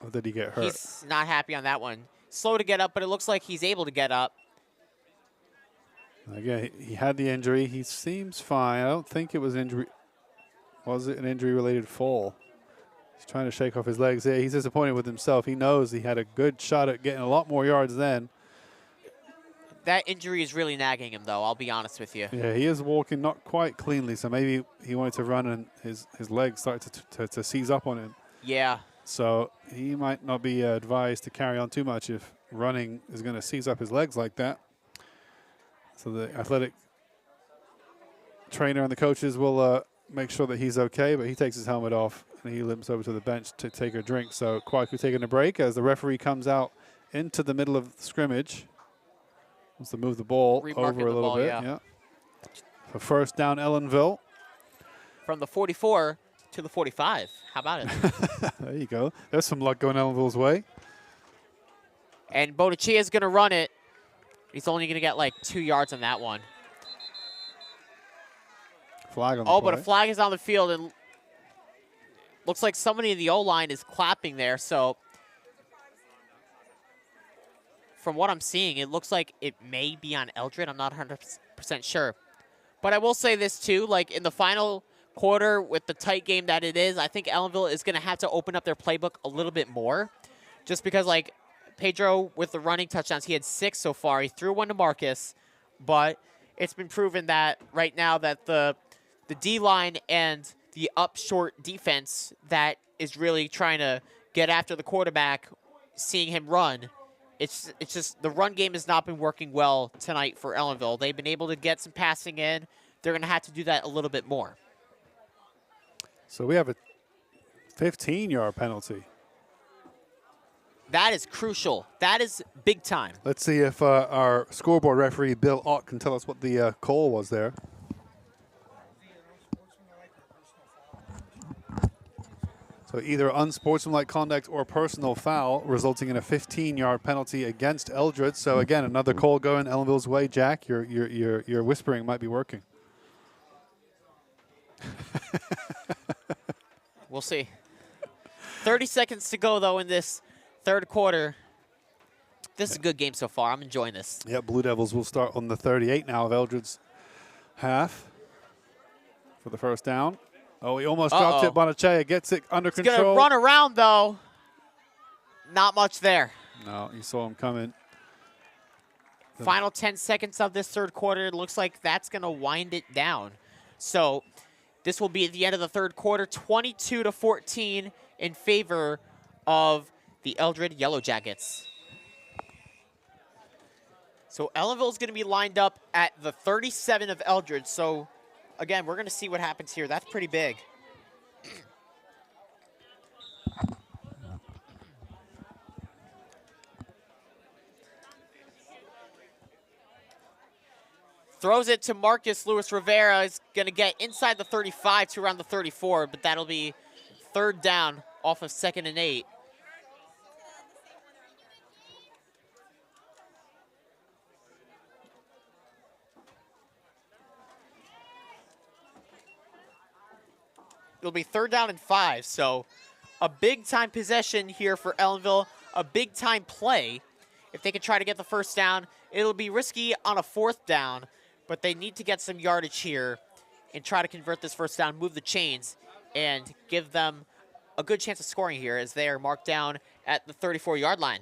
Or did he get hurt? He's not happy on that one. Slow to get up, but it looks like he's able to get up. Again, he had the injury. He seems fine. I don't think it was injury. Was it an injury-related fall? He's trying to shake off his legs. Yeah, he's disappointed with himself. He knows he had a good shot at getting a lot more yards then. That injury is really nagging him, though, I'll be honest with you. Yeah, he is walking not quite cleanly, so maybe he wanted to run and his legs started to seize up on him. Yeah. So he might not be advised to carry on too much if running is going to seize up his legs like that. So the athletic trainer and the coaches will make sure that he's okay, but he takes his helmet off and he limps over to the bench to take a drink. So Kwaku taking a break as the referee comes out into the middle of the scrimmage. Wants to move the ball over a little bit. Yeah. So first down, Ellenville. From the 44 to the 45. How about it? There you go. There's some luck going Ellenville's way. And Bonachia is going to run it. He's only going to get like 2 yards on that one. Flag on the Oh, play. but a flag is on the field, and looks like somebody in the O-line is clapping there. So from what I'm seeing, it looks like it may be on Eldred. I'm not 100% sure. But I will say this too, like in the final quarter with the tight game that it is, I think Ellenville is going to have to open up their playbook a little bit more. Just because like Pedro with the running touchdowns, he had 6 so far. He threw one to Marcus, but it's been proven that right now that the D-line and the up short defense that is really trying to get after the quarterback, seeing him run, it's just the run game has not been working well tonight for Ellenville. They've been able to get some passing in. They're going to have to do that a little bit more. So we have a 15-yard penalty. That is crucial. That is big time. Let's see if our scoreboard referee, Bill Ott, can tell us what the call was there. So either unsportsmanlike conduct or personal foul, resulting in a 15-yard penalty against Eldred. So again, another call going Ellenville's way. Jack, your whispering might be working. We'll see. 30 seconds to go, though, in this third quarter. This is a good game so far. I'm enjoying this. Yeah, Blue Devils will start on the 38 now of Eldred's half for the first down. Oh, he almost dropped it. Bonachea gets it under control. He's going to run around, though. Not much there. No, you saw him coming. Final 10 seconds of this third quarter. It looks like that's going to wind it down. So this will be at the end of the third quarter, 22-14 in favor of the Eldred Yellow Jackets. So Ellenville is going to be lined up at the 37 of Eldred. So again, we're going to see what happens here. That's pretty big. Throws it to Marcus Lewis Rivera. Is going to get inside the 35 to around the 34, but that'll be third down off of 2nd and 8. It'll be 3rd down and 5, so a big-time possession here for Ellenville, a big-time play. If they can try to get the first down, it'll be risky on a 4th down, but they need to get some yardage here and try to convert this first down, move the chains, and give them a good chance of scoring here as they are marked down at the 34-yard line.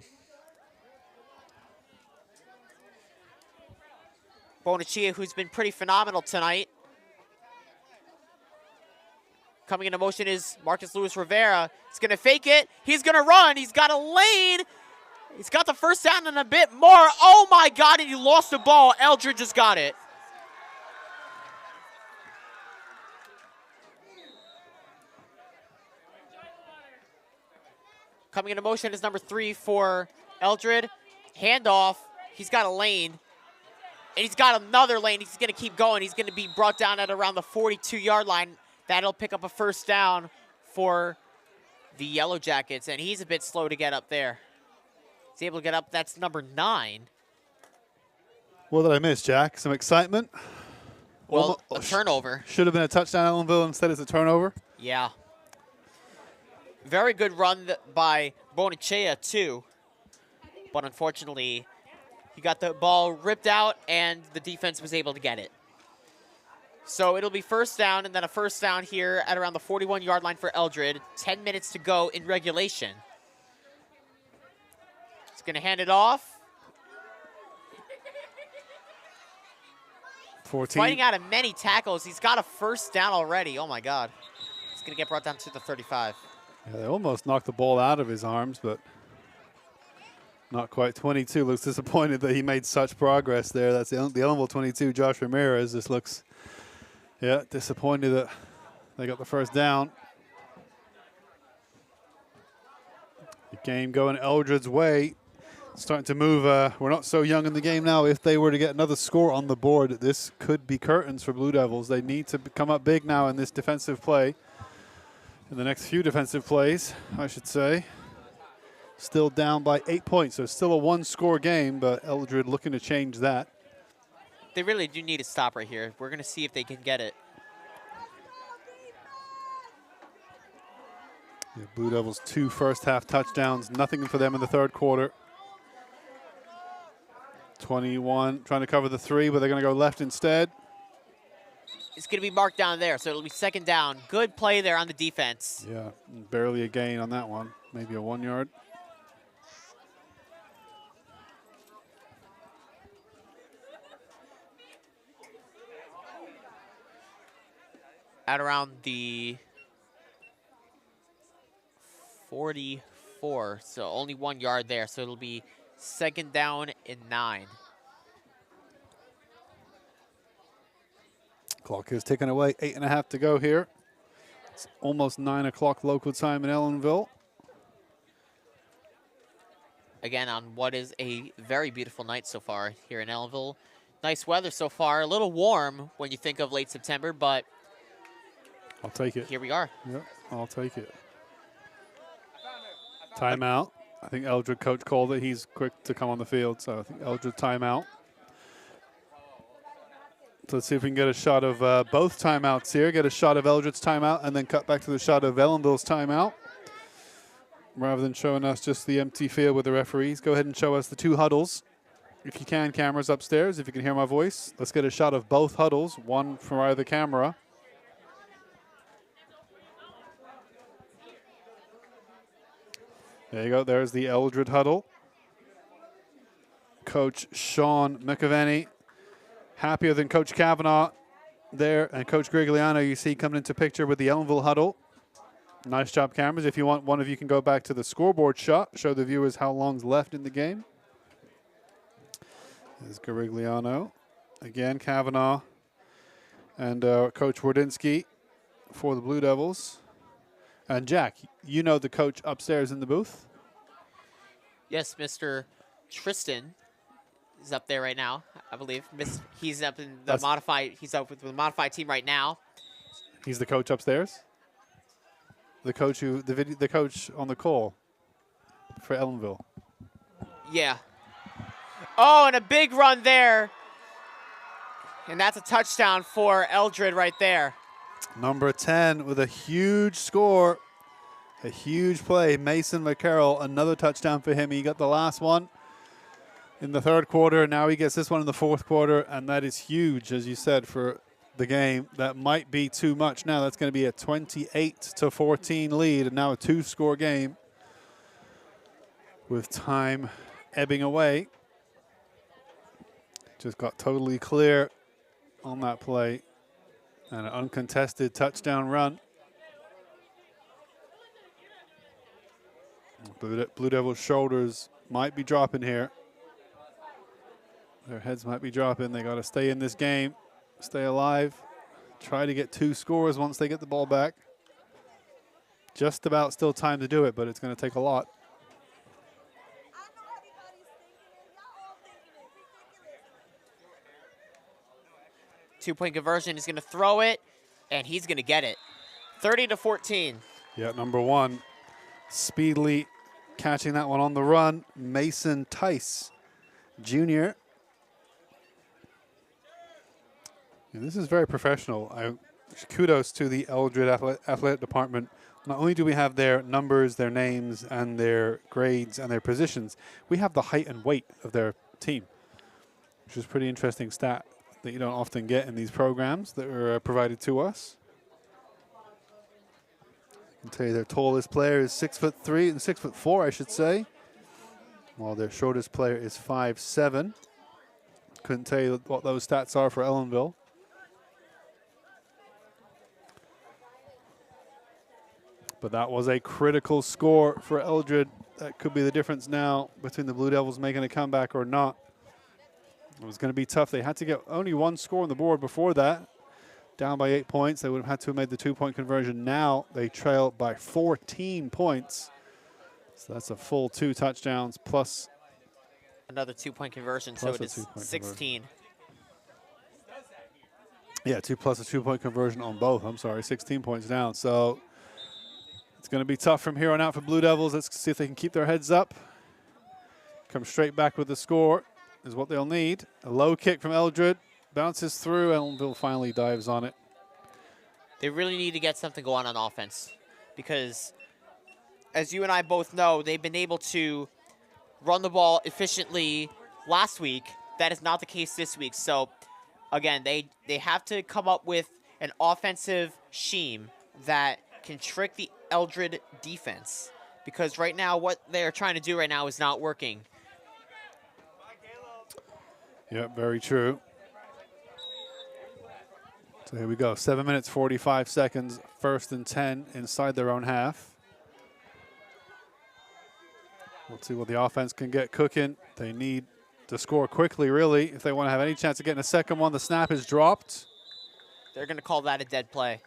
Bonachea, who's been pretty phenomenal tonight. Coming into motion is Marcus Lewis Rivera. He's going to fake it. He's going to run. He's got a lane. He's got the first down and a bit more. Oh, my God, and he lost the ball. Eldred just got it. Coming into motion is number 3 for Eldred. Handoff. He's got a lane. And he's got another lane. He's going to keep going. He's going to be brought down at around the 42-yard line. That'll pick up a first down for the Yellow Jackets, and he's a bit slow to get up there. He's able to get up. That's number 9. What did I miss, Jack? Some excitement? Well, a turnover. Should have been a touchdown, Ellenville. Instead, it's a turnover. Yeah. Very good run by Bonachea, too. But unfortunately, he got the ball ripped out, and the defense was able to get it. So it'll be first down, and then a first down here at around the 41-yard line for Eldred. 10 minutes to go in regulation. He's going to hand it off. 14. Fighting out of many tackles. He's got a first down already. Oh, my God. He's going to get brought down to the 35. Yeah, they almost knocked the ball out of his arms, but not quite. 22 looks disappointed that he made such progress there. That's the Ellenville 22, Josh Ramirez. This looks... yeah, disappointed that they got the first down. The game going Eldred's way. Starting to move. We're not so young in the game now. If they were to get another score on the board, this could be curtains for Blue Devils. They need to come up big now in this defensive play. In the next few defensive plays, I should say. Still down by 8 points, so still a one-score game, but Eldred looking to change that. They really do need to stop right here. We're going to see if they can get it. Yeah, Blue Devils 2 first-half touchdowns. Nothing for them in the third quarter. 21 trying to cover the 3, but they're going to go left instead. It's going to be marked down there, so it'll be second down. Good play there on the defense. Yeah, barely a gain on that one. Maybe a 1 yard. At around the 44, so only 1 yard there. So it'll be second down and 9. Clock is ticking away, 8.5 to go here. It's almost 9 o'clock local time in Ellenville. Again, on what is a very beautiful night so far here in Ellenville. Nice weather so far. A little warm when you think of late September, but I'll take it. here we are. Yep, I'll take it. Timeout. I think Eldred coach called it. He's quick to come on the field, so I think Eldred timeout. So let's see if we can get a shot of both timeouts here. Get a shot of Eldred's timeout and then cut back to the shot of Ellenville's timeout. Rather than showing us just the empty field with the referees, go ahead and show us the 2 huddles. If you can, cameras upstairs, if you can hear my voice. Let's get a shot of both huddles, one from either camera. There you go. There's the Eldred huddle. Coach Sean McAvenny, happier than Coach Kavanaugh there. And Coach Grigliano, you see coming into picture with the Ellenville huddle. Nice job, cameras. If you want, one of you can go back to the scoreboard shot, show the viewers how long's left in the game. There's Grigliano. Again, Kavanaugh and Coach Wardinski for the Blue Devils. And Jack, you know the coach upstairs in the booth? Yes, Mr. Tristan is up there right now, I believe. He's up in the modified. He's up with the modified team right now. He's the coach upstairs. The coach the coach on the call for Ellenville. Yeah. Oh, and a big run there, and that's a touchdown for Eldred right there. Number 10 with a huge score, a huge play. Mason McCarroll, another touchdown for him. He got the last one in the 3rd quarter. Now he gets this one in the 4th quarter, and that is huge, as you said, for the game. That might be too much now. That's going to be a 28-14 lead, and now a 2-score game with time ebbing away. Just got totally clear on that play. And an uncontested touchdown run. Blue Devils' shoulders might be dropping here. Their heads might be dropping. They got to stay in this game, stay alive, try to get 2 scores once they get the ball back. Just about still time to do it, but it's going to take a lot. Two-point conversion. He's going to throw it, and he's going to get it. 30-14. Yeah, number 1, speedily catching that one on the run. Mason Tice, Jr. And this is very professional. Kudos to the Eldred athletic department. Not only do we have their numbers, their names, and their grades and their positions, we have the height and weight of their team, which is a pretty interesting stat that you don't often get in these programs that are provided to us. I can tell you their tallest player is 6'3" and 6'4", I should say, while their shortest player is 5'7". Couldn't tell you what those stats are for Ellenville. But that was a critical score for Eldred. That could be the difference now between the Blue Devils making a comeback or not. It was going to be tough. They had to get only 1 score on the board before that. Down by 8 points. They would have had to have made the 2-point conversion. Now they trail by 14 points. So that's a full 2 touchdowns plus another 2-point conversion, so it is 16. Yeah, 2 plus a 2-point conversion on both. I'm sorry, 16 points down. So it's going to be tough from here on out for Blue Devils. Let's see if they can keep their heads up. Come straight back with the score is what they'll need. A low kick from Eldred. Bounces through. Ellenville finally dives on it. They really need to get something going on offense because, as you and I both know, they've been able to run the ball efficiently last week. that is not the case this week. So, again, they have to come up with an offensive scheme that can trick the Eldred defense. Because right now, what they're trying to do right now is not working. Yep, very true. So here we go. 7 minutes, 45 seconds. 1st and 10 inside their own half. Let's see what the offense can get cooking. They need to score quickly, really, if they want to have any chance of getting a second one. The snap is dropped. They're going to call that a dead play.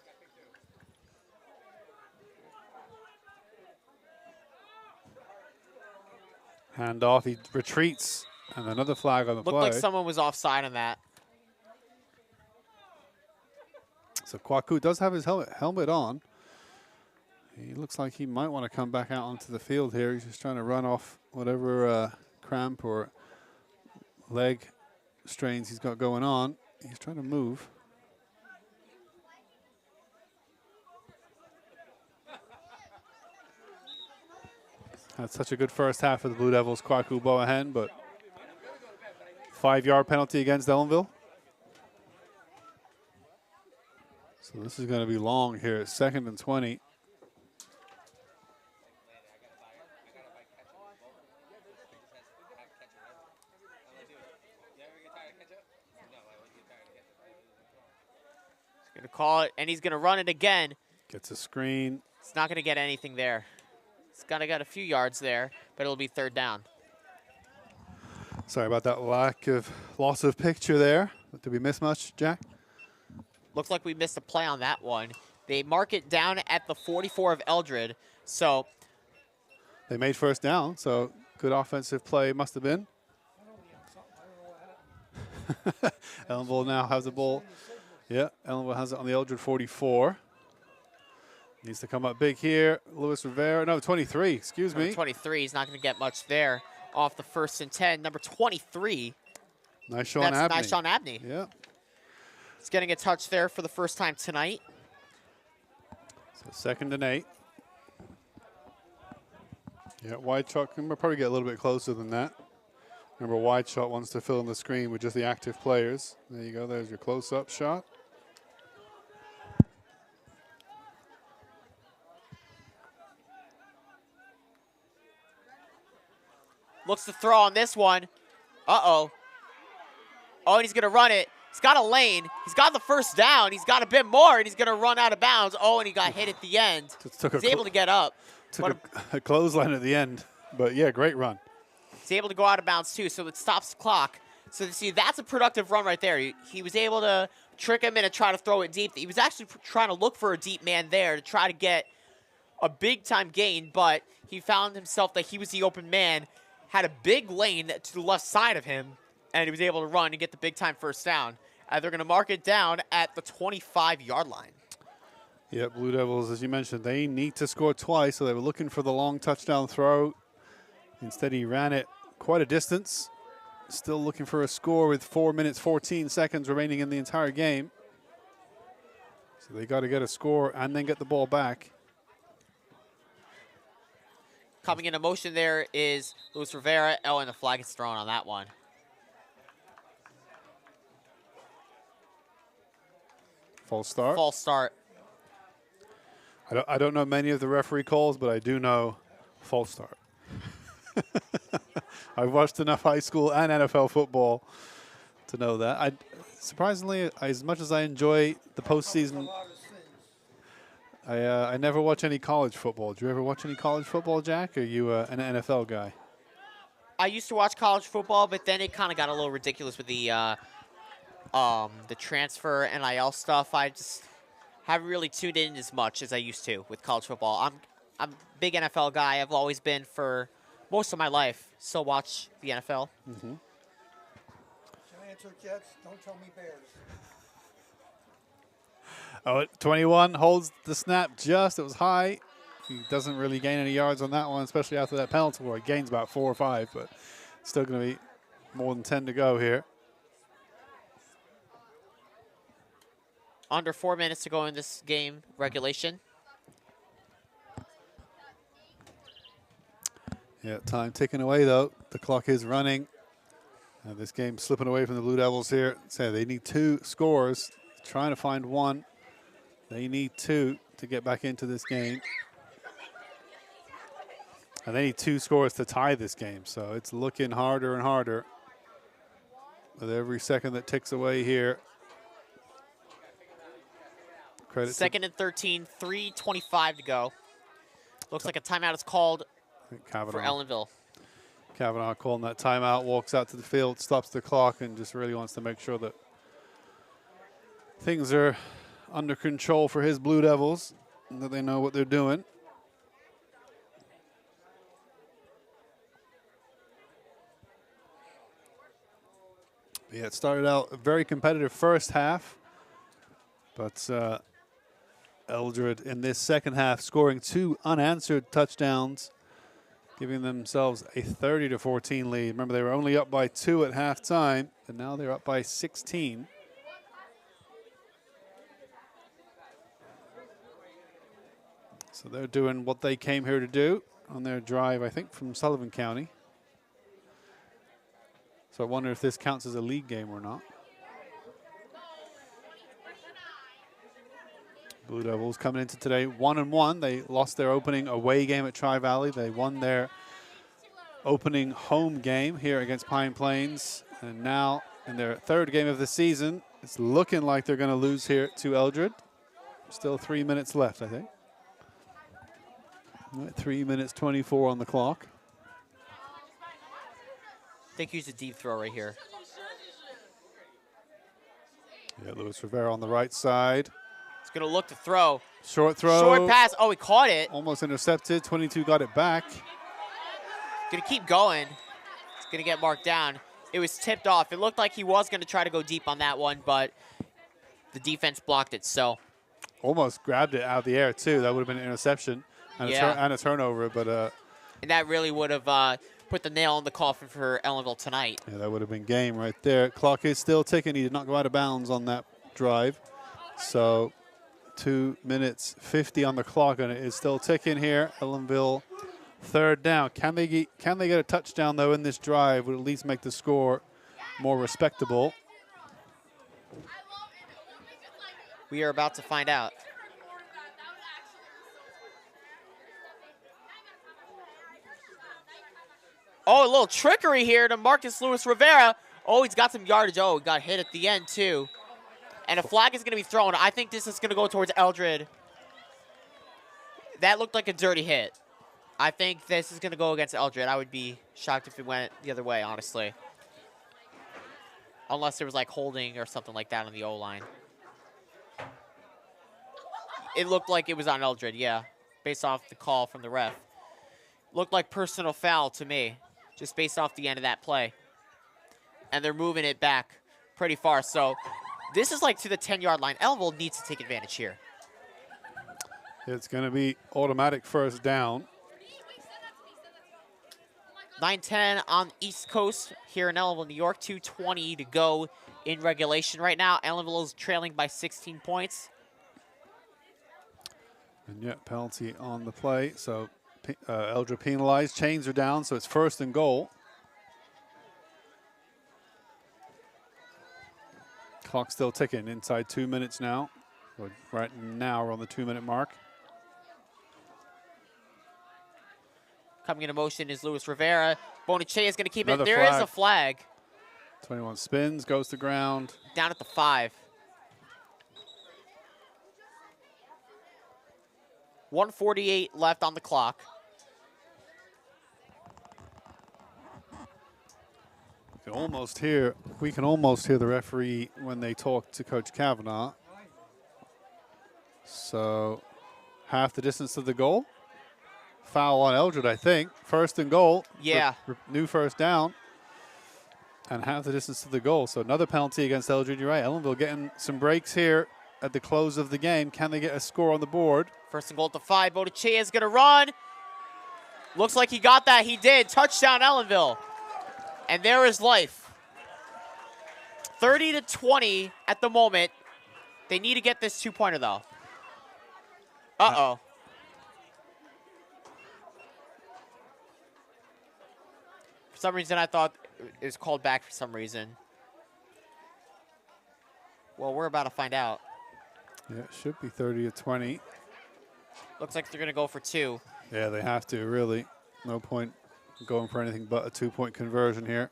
Handoff, he retreats, and another flag on the play. Looked like someone was offside on that. So Kwaku does have his helmet on. He looks like he might want to come back out onto the field here. He's just trying to run off whatever cramp or leg strains he's got going on. He's trying to move. Had such a good first half for the Blue Devils, Kwaku Boahen, but 5-yard penalty against Ellenville. So this is going to be long here. It's 2nd and 20. He's going to call it, and he's going to run it again. Gets a screen. It's not going to get anything there. It's got to get a few yards there, but it'll be 3rd down. Sorry about that loss of picture there. Did we miss much, Jack? Looks like we missed a play on that one. They mark it down at the 44 of Eldred, so. They made 1st down, so good offensive play must have been. Ellenville now has the ball. Yeah, Ellenville has it on the Eldred 44. Needs to come up big here. Luis Rivera, no, 23, excuse me. 23, he's not going to get much there off the 1st and 10. Number 23. Nice Sean Abney. That's nice Sean Abney. Yeah. He's getting a touch there for the first time tonight. So 2nd and 8. Yeah, wide shot, we'll probably get a little bit closer than that. Remember, wide shot wants to fill in the screen with just the active players. There you go, there's your close-up shot. Looks to throw on this one. Uh-oh. Oh, and he's going to run it. He's got a lane. He's got the 1st down. He's got a bit more, and he's going to run out of bounds. Oh, and he got hit at the end. He's able to get up. Took a clothesline at the end. But, yeah, great run. He's able to go out of bounds, too, so it stops the clock. So, see, that's a productive run right there. He was able to trick him and try to throw it deep. He was actually trying to look for a deep man there to try to get a big-time gain, but he found himself that he was the open man, had a big lane to the left side of him, and he was able to run and get the big-time 1st down. They're going to mark it down at the 25-yard line. Yeah, Blue Devils, as you mentioned, they need to score twice, so they were looking for the long touchdown throw. Instead, he ran it quite a distance. Still looking for a score with 4 minutes, 14 seconds remaining in the entire game. So they got to get a score and then get the ball back. Coming into motion there is Luis Rivera. Oh, and the flag is thrown on that one. False start. False start. I don't know many of the referee calls, but I do know false start. I've watched enough high school and NFL football to know that. Surprisingly, as much as I enjoy the postseason, I never watch any college football. Do you ever watch any college football, Jack? Or are you an NFL guy? I used to watch college football, but then it kind of got a little ridiculous with the transfer NIL stuff. I just haven't really tuned in as much as I used to with college football. I'm a big NFL guy. I've always been for most of my life. Still watch the NFL. Mm-hmm. Answer Jets, don't tell me Bears. Oh, 21 holds the snap just. It was high. He doesn't really gain any yards on that one, especially after that penalty where he gains about 4 or 5, but still going to be more than 10 to go here. Under 4 minutes to go in this game, regulation. Yeah, time ticking away, though. The clock is running. This game slipping away from the Blue Devils here. So they need 2 scores. Trying to find 1. They need 2 to get back into this game. And they need 2 scores to tie this game. So it's looking harder and harder with every second that ticks away here. Second and 13, 3:25 to go. Looks like a timeout is called for Ellenville. Kavanaugh calling that timeout, walks out to the field, stops the clock, and just really wants to make sure that things are under control for his Blue Devils, and that they know what they're doing. Yeah, it started out a very competitive first half, but Eldred in this second half scoring 2 unanswered touchdowns, giving themselves a 30-14 lead. Remember, they were only up by 2 at halftime, and now they're up by 16. So they're doing what they came here to do on their drive, I think, from Sullivan County. So I wonder if this counts as a league game or not. Blue Devils coming into today 1-1. They lost their opening away game at Tri-Valley. They won their opening home game here against Pine Plains. And now in their 3rd game of the season, it's looking like they're going to lose here to Eldred. Still 3 minutes left, I think. 3 minutes 24 on the clock. I think he's a deep throw right here. Yeah, Luis Rivera on the right side. He's going to look to throw. Short throw. Short pass. Oh, he caught it. Almost intercepted. 22 got it back. Going to keep going. It's going to get marked down. It was tipped off. It looked like he was going to try to go deep on that one, but the defense blocked it, so. Almost grabbed it out of the air, too. That would have been an interception and, a turnover, but. And that really would have put the nail in the coffin for Ellenville tonight. Yeah, that would have been game right there. Clock is still ticking. He did not go out of bounds on that drive. So 2 minutes 50 on the clock, and it is still ticking here. Ellenville 3rd down. Can they get a touchdown, though, in this drive? Would at least make the score more respectable. We are about to find out. Oh, a little trickery here to Marcus Luis Rivera. Oh, he's got some yardage. Oh, he got hit at the end, too. And a flag is going to be thrown. I think this is going to go towards Eldred. That looked like a dirty hit. I think this is going to go against Eldred. I would be shocked if it went the other way, honestly. Unless there was, like, holding or something like that on the O-line. It looked like it was on Eldred, yeah, based off the call from the ref. Looked like personal foul to me, just based off the end of that play. And they're moving it back pretty far. So this is like to the 10-yard line. Ellenville needs to take advantage here. It's going to be automatic 1st down. 9-10 on the East Coast here in Ellenville, New York. 2:20 to go in regulation right now. Ellenville is trailing by 16 points. And yet penalty on the play. So Eldred penalized. Chains are down, so it's 1st and goal. Clock still ticking. Inside 2 minutes now. Right now we're on the 2-minute mark. Coming into motion is Luis Rivera. Bonacea is going to keep Another it. There is a flag. 21 spins, goes to ground. Down at the 5. 1:48 left on the clock. We can almost hear the referee when they talk to Coach Kavanaugh. So half the distance to the goal. Foul on Eldred, I think. 1st and goal. Yeah. New 1st down. And half the distance to the goal. So another penalty against Eldred. You're right. Ellenville getting some breaks here at the close of the game. Can they get a score on the board? 1st and goal at the 5. Bonacea is going to run. Looks like he got that. He did. Touchdown, Ellenville. And there is life. 30-20 at the moment. They need to get this 2-pointer, though. Uh-oh. For some reason, I thought it was called back for some reason. Well, we're about to find out. Yeah, it should be 30-20. Looks like they're going to go for 2. Yeah, they have to, really. No point going for anything but a 2-point conversion here.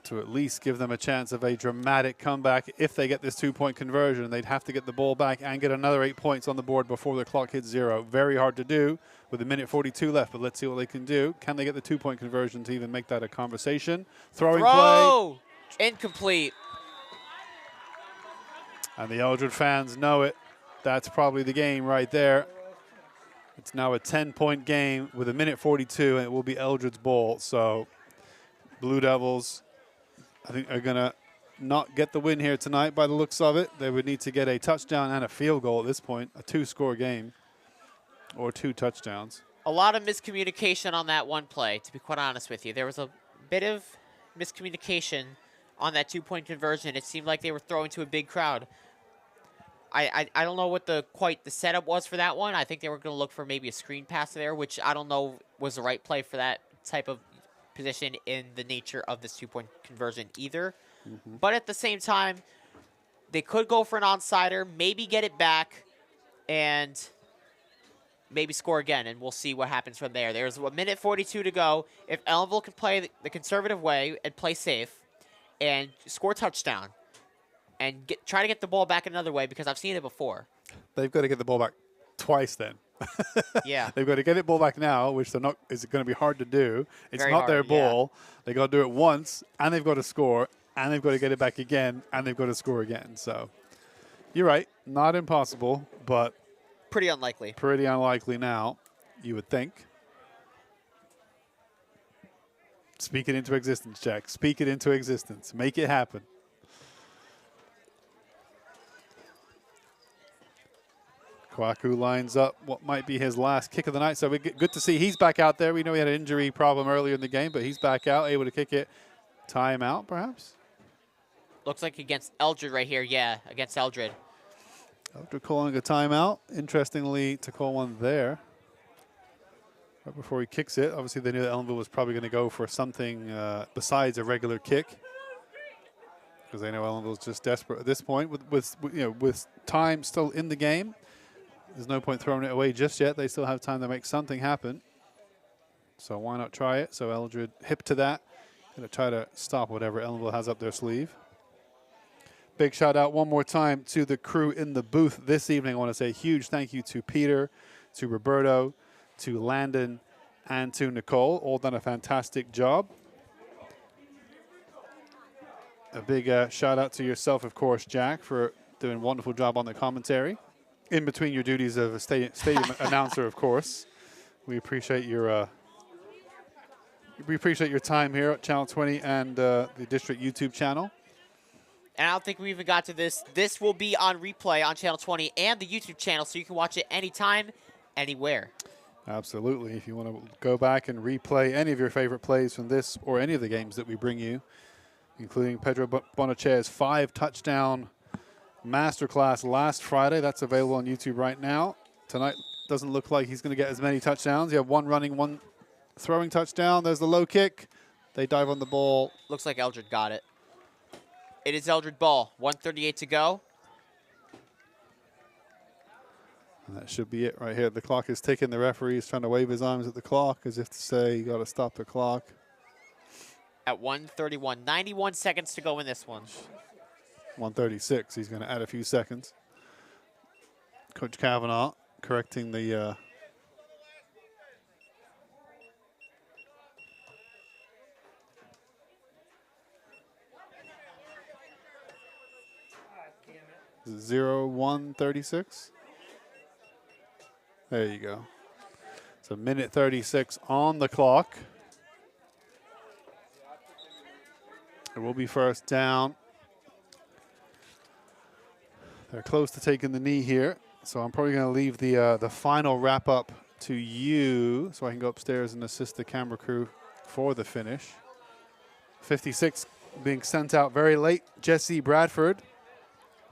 To at least give them a chance of a dramatic comeback. If they get this 2-point conversion, they'd have to get the ball back and get another 8 points on the board before the clock hits 0. Very hard to do with 1:42 left, but let's see what they can do. Can they get the 2-point conversion to even make that a conversation? Throwing play. Incomplete. And the Eldred fans know it. That's probably the game right there. It's now a 10-point game with 1:42, and it will be Eldred's ball. So Blue Devils, I think, are going to not get the win here tonight by the looks of it. They would need to get a touchdown and a field goal at this point, a 2-score game or 2 touchdowns. A lot of miscommunication on that one play, to be quite honest with you. There was a bit of miscommunication on that 2-point conversion. It seemed like they were throwing to a big crowd. I don't know what the setup was for that one. I think they were going to look for maybe a screen pass there, which I don't know was the right play for that type of position in the nature of this 2-point conversion either. But at the same time, they could go for an onside, maybe get it back, and maybe score again, and we'll see what happens from there. There's 1:42 to go. If Ellenville can play the conservative way and play safe and score a touchdown and try to get the ball back another way, because I've seen it before. They've got to get the ball back twice then. Yeah. They've got to get it ball back now, which they're not, is going to be hard to do. It's Very not hard, their yeah. ball. They got to do it once, and they've got to score, and they've got to get it back again, and they've got to score again. So you're right, not impossible, but Pretty unlikely. pretty unlikely now, you would think. Speak it into existence, Jack. Speak it into existence. Make it happen. Kwaku lines up what might be his last kick of the night. So good to see he's back out there. We know he had an injury problem earlier in the game, but he's back out, able to kick it. Timeout, perhaps? Looks like against Eldred right here. Yeah, against Eldred. After calling a timeout, interestingly, to call one there. Right before he kicks it. Obviously, they knew that Ellenville was probably going to go for something besides a regular kick, because they know Ellenville's just desperate at this point. With time still in the game, there's no point throwing it away just yet. They still have time to make something happen. So why not try it? So Eldred hip to that. Going to try to stop whatever Ellenville has up their sleeve. Big shout out one more time to the crew in the booth this evening. I want to say a huge thank you to Peter, to Roberto, to Landon, and to Nicole. All done a fantastic job. A big shout out to yourself, of course, Jack, for doing a wonderful job on the commentary. In between your duties of a stadium announcer, of course. We appreciate your time here at Channel 20 and the District YouTube channel. And I don't think we even got to this. This will be on replay on Channel 20 and the YouTube channel, so you can watch it anytime, anywhere. Absolutely. If you want to go back and replay any of your favorite plays from this or any of the games that we bring you, including Pedro Bonache's 5-touchdown masterclass last Friday. That's available on YouTube right now. Tonight doesn't look like he's going to get as many touchdowns. You have one running, one throwing touchdown. There's the low kick. They dive on the ball. Looks like Eldred got it. It is Eldred ball. 1:38 to go. And that should be it right here. The clock is ticking. The referee is trying to wave his arms at the clock as if to say, you got to stop the clock. At 1:31. 91 seconds to go in this one. 1:36. He's going to add a few seconds. Coach Kavanaugh correcting the Is it 0-1-36? There you go. It's 1:36 on the clock. It will be first down. They're close to taking the knee here, so I'm probably going to leave the final wrap-up to you so I can go upstairs and assist the camera crew for the finish. 56 being sent out very late. Jesse Bradford.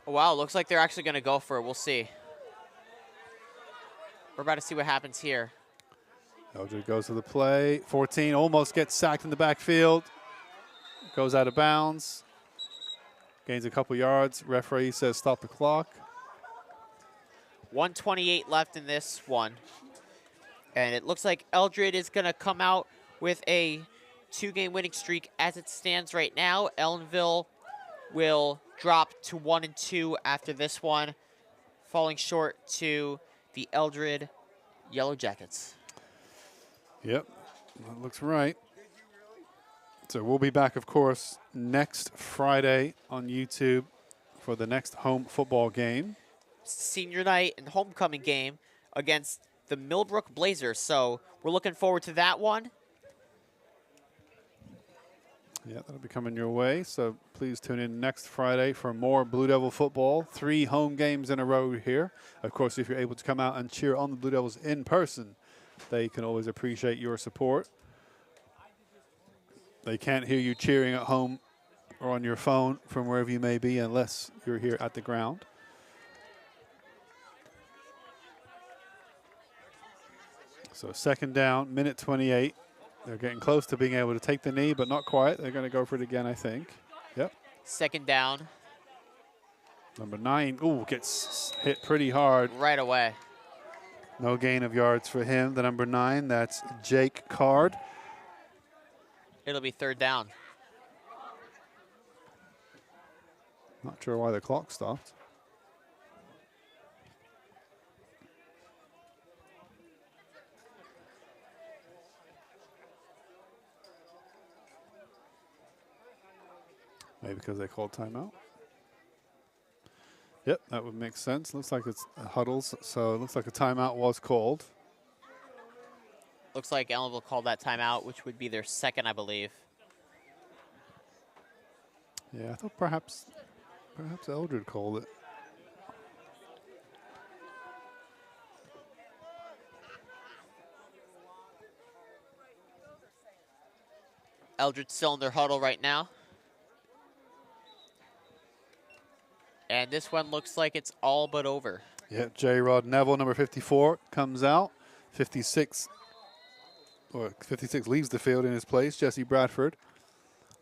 Oh, wow, looks like they're actually going to go for it. We'll see. We're about to see what happens here. Eldred goes to the play. 14 almost gets sacked in the backfield. Goes out of bounds. Gains a couple yards. Referee says stop the clock. 1:28 left in this one. And it looks like Eldred is going to come out with a 2-game winning streak as it stands right now. Ellenville will drop to 1-2 after this one, falling short to the Eldred Yellow Jackets. Yep, that looks right. So we'll be back, of course, next Friday on YouTube for the next home football game. Senior night and homecoming game against the Millbrook Blazers. So we're looking forward to that one. Yeah, that'll be coming your way. So please tune in next Friday for more Blue Devil football. 3 home games in a row here. Of course, if you're able to come out and cheer on the Blue Devils in person, they can always appreciate your support. They can't hear you cheering at home or on your phone from wherever you may be unless you're here at the ground. So second down, minute 28. They're getting close to being able to take the knee, but not quite. They're going to go for it again, I think. Yep. Second down. Number 9, ooh, gets hit pretty hard. Right away. No gain of yards for him. The number 9, that's Jake Card. It'll be third down. Not sure why the clock stopped. Maybe because they called timeout. Yep, that would make sense. Looks like it's huddles, so it looks like a timeout was called. Looks like Ellenville called that timeout, which would be their second, I believe. Yeah, I thought perhaps Eldred called it. Eldred's still in their huddle right now. And this one looks like it's all but over. Yeah, J. Rod Neville, number 54, comes out. 56 leaves the field in his place, Jesse Bradford.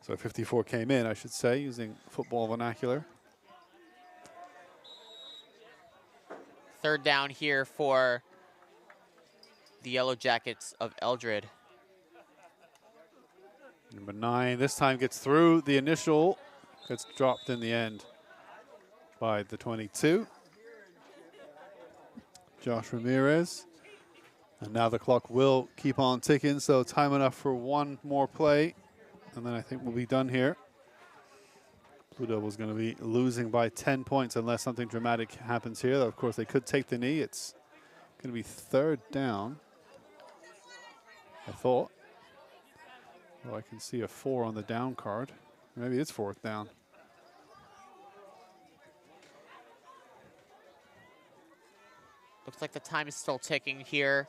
So 54 came in, I should say, using football vernacular. Third down here for the Yellow Jackets of Eldred. Number 9 this time gets through the initial, gets dropped in the end by the 22. Josh Ramirez. And now the clock will keep on ticking, so time enough for one more play. And then I think we'll be done here. Blue Devils going to be losing by 10 points unless something dramatic happens here. Of course, they could take the knee. It's going to be third down, I thought. Well, I can see a 4 on the down card. Maybe it's fourth down. Looks like the time is still ticking here.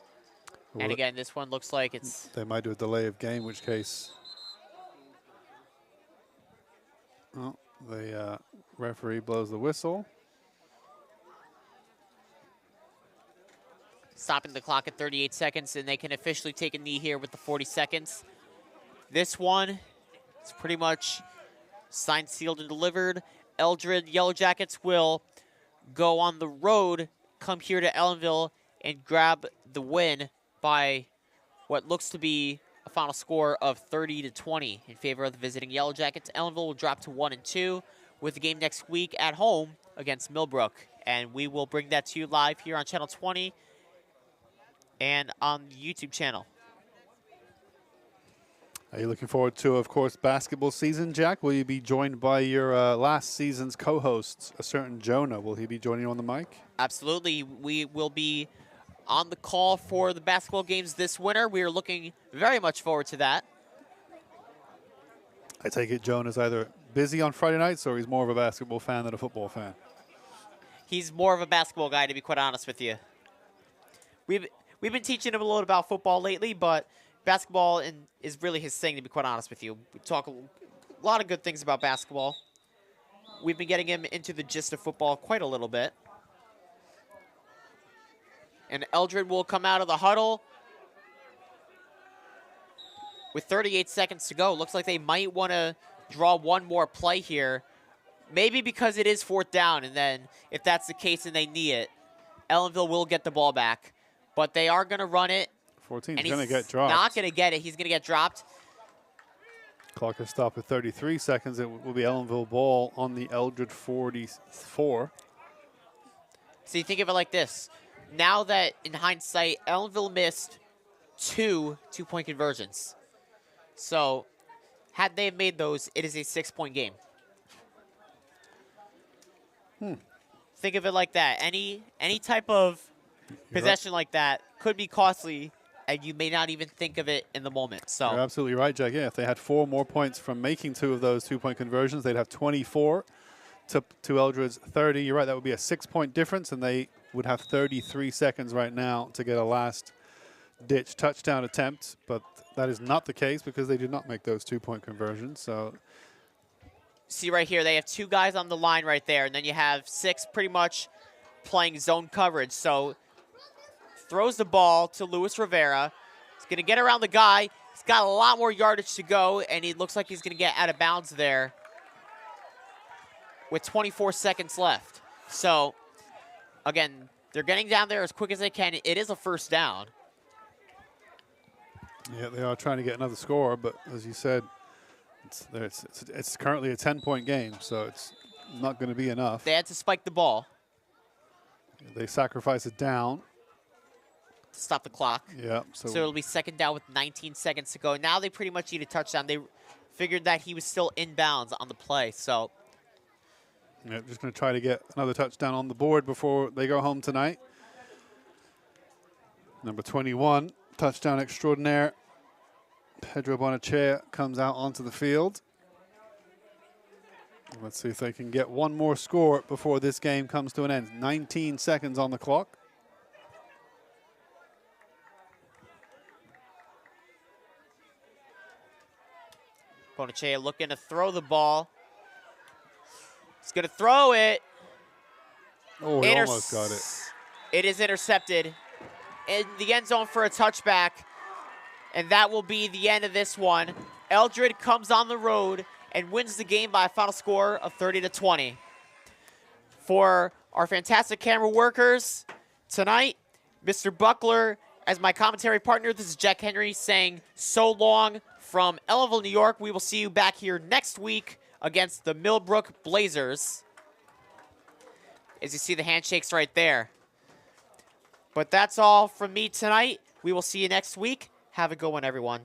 And again, this one looks like it's... They might do a delay of game, which case... Oh, the referee blows the whistle. Stopping the clock at 38 seconds, and they can officially take a knee here with the 40 seconds. This one is pretty much signed, sealed, and delivered. Eldred Yellow Jackets will go on the road, come here to Ellenville, and grab the win by what looks to be a final score of 30-20 in favor of the visiting Yellow Jackets. Ellenville will drop to 1-2 with the game next week at home against Millbrook. And we will bring that to you live here on Channel 20 and on the YouTube channel. Are you looking forward to, of course, basketball season, Jack? Will you be joined by your last season's co-hosts, a certain Jonah? Will he be joining you on the mic? Absolutely. We will be on the call for the basketball games this winter. We are looking very much forward to that. I take it Jonah's either busy on Friday nights or he's more of a basketball fan than a football fan. He's more of a basketball guy, to be quite honest with you. We've been teaching him a little about football lately, but basketball is really his thing, to be quite honest with you. We talk a lot of good things about basketball. We've been getting him into the gist of football quite a little bit. And Eldred will come out of the huddle. with 38 seconds to go. Looks like they might want to draw one more play here. Maybe because it is 4th down, and then if that's the case and they need it, Ellenville will get the ball back. But they are going to run it. 14 and is going to he's get dropped. not going to get it. He's going to get dropped. Clock has stopped at 33 seconds. It will be Ellenville ball on the Eldred 44. So you think of it like this. Now that, in hindsight, Ellenville missed 2 two-point conversions. So had they made those, it is a 6-point game. Think of it like that. Any type of possession like that could be costly, and you may not even think of it in the moment. So You're absolutely right, Jack. Yeah, if they had 4 more points from making 2 of those two-point conversions, they'd have 24 to Eldred's 30. You're right, that would be a 6-point difference, and they would have 33 seconds right now to get a last-ditch touchdown attempt. But that is not the case because they did not make those two-point conversions. So see right here, they have 2 guys on the line right there, and then you have 6 pretty much playing zone coverage. So throws the ball to Luis Rivera. He's going to get around the guy. He's got a lot more yardage to go, and he looks like he's going to get out of bounds there with 24 seconds left. So, again, they're getting down there as quick as they can. It is a 1st down. yeah, they are trying to get another score, but as you said, it's currently a 10-point game, so it's not going to be enough. They had to spike the ball They sacrifice it down. to stop the clock. Yeah, So it'll be 2nd down with 19 seconds to go. Now they pretty much need a touchdown. They figured that he was still inbounds on the play. So yeah, just going to try to get another touchdown on the board before they go home tonight. Number 21, touchdown extraordinaire. Pedro Bonachea comes out onto the field. Let's see if they can get one more score before this game comes to an end. 19 seconds on the clock. Bonachea looking to throw the ball. He's going to throw it. Oh, he almost got it. It is intercepted in the end zone for a touchback, and that will be the end of this one. Eldred comes on the road and wins the game by a final score of 30-20. For our fantastic camera workers tonight, Mr. Buckler as my commentary partner. This is Jack Henry saying so long from Ellenville, New York. We will see you back here next week against the Millbrook Blazers. As you see the handshakes right there. But that's all from me tonight. We will see you next week. Have a good one, everyone.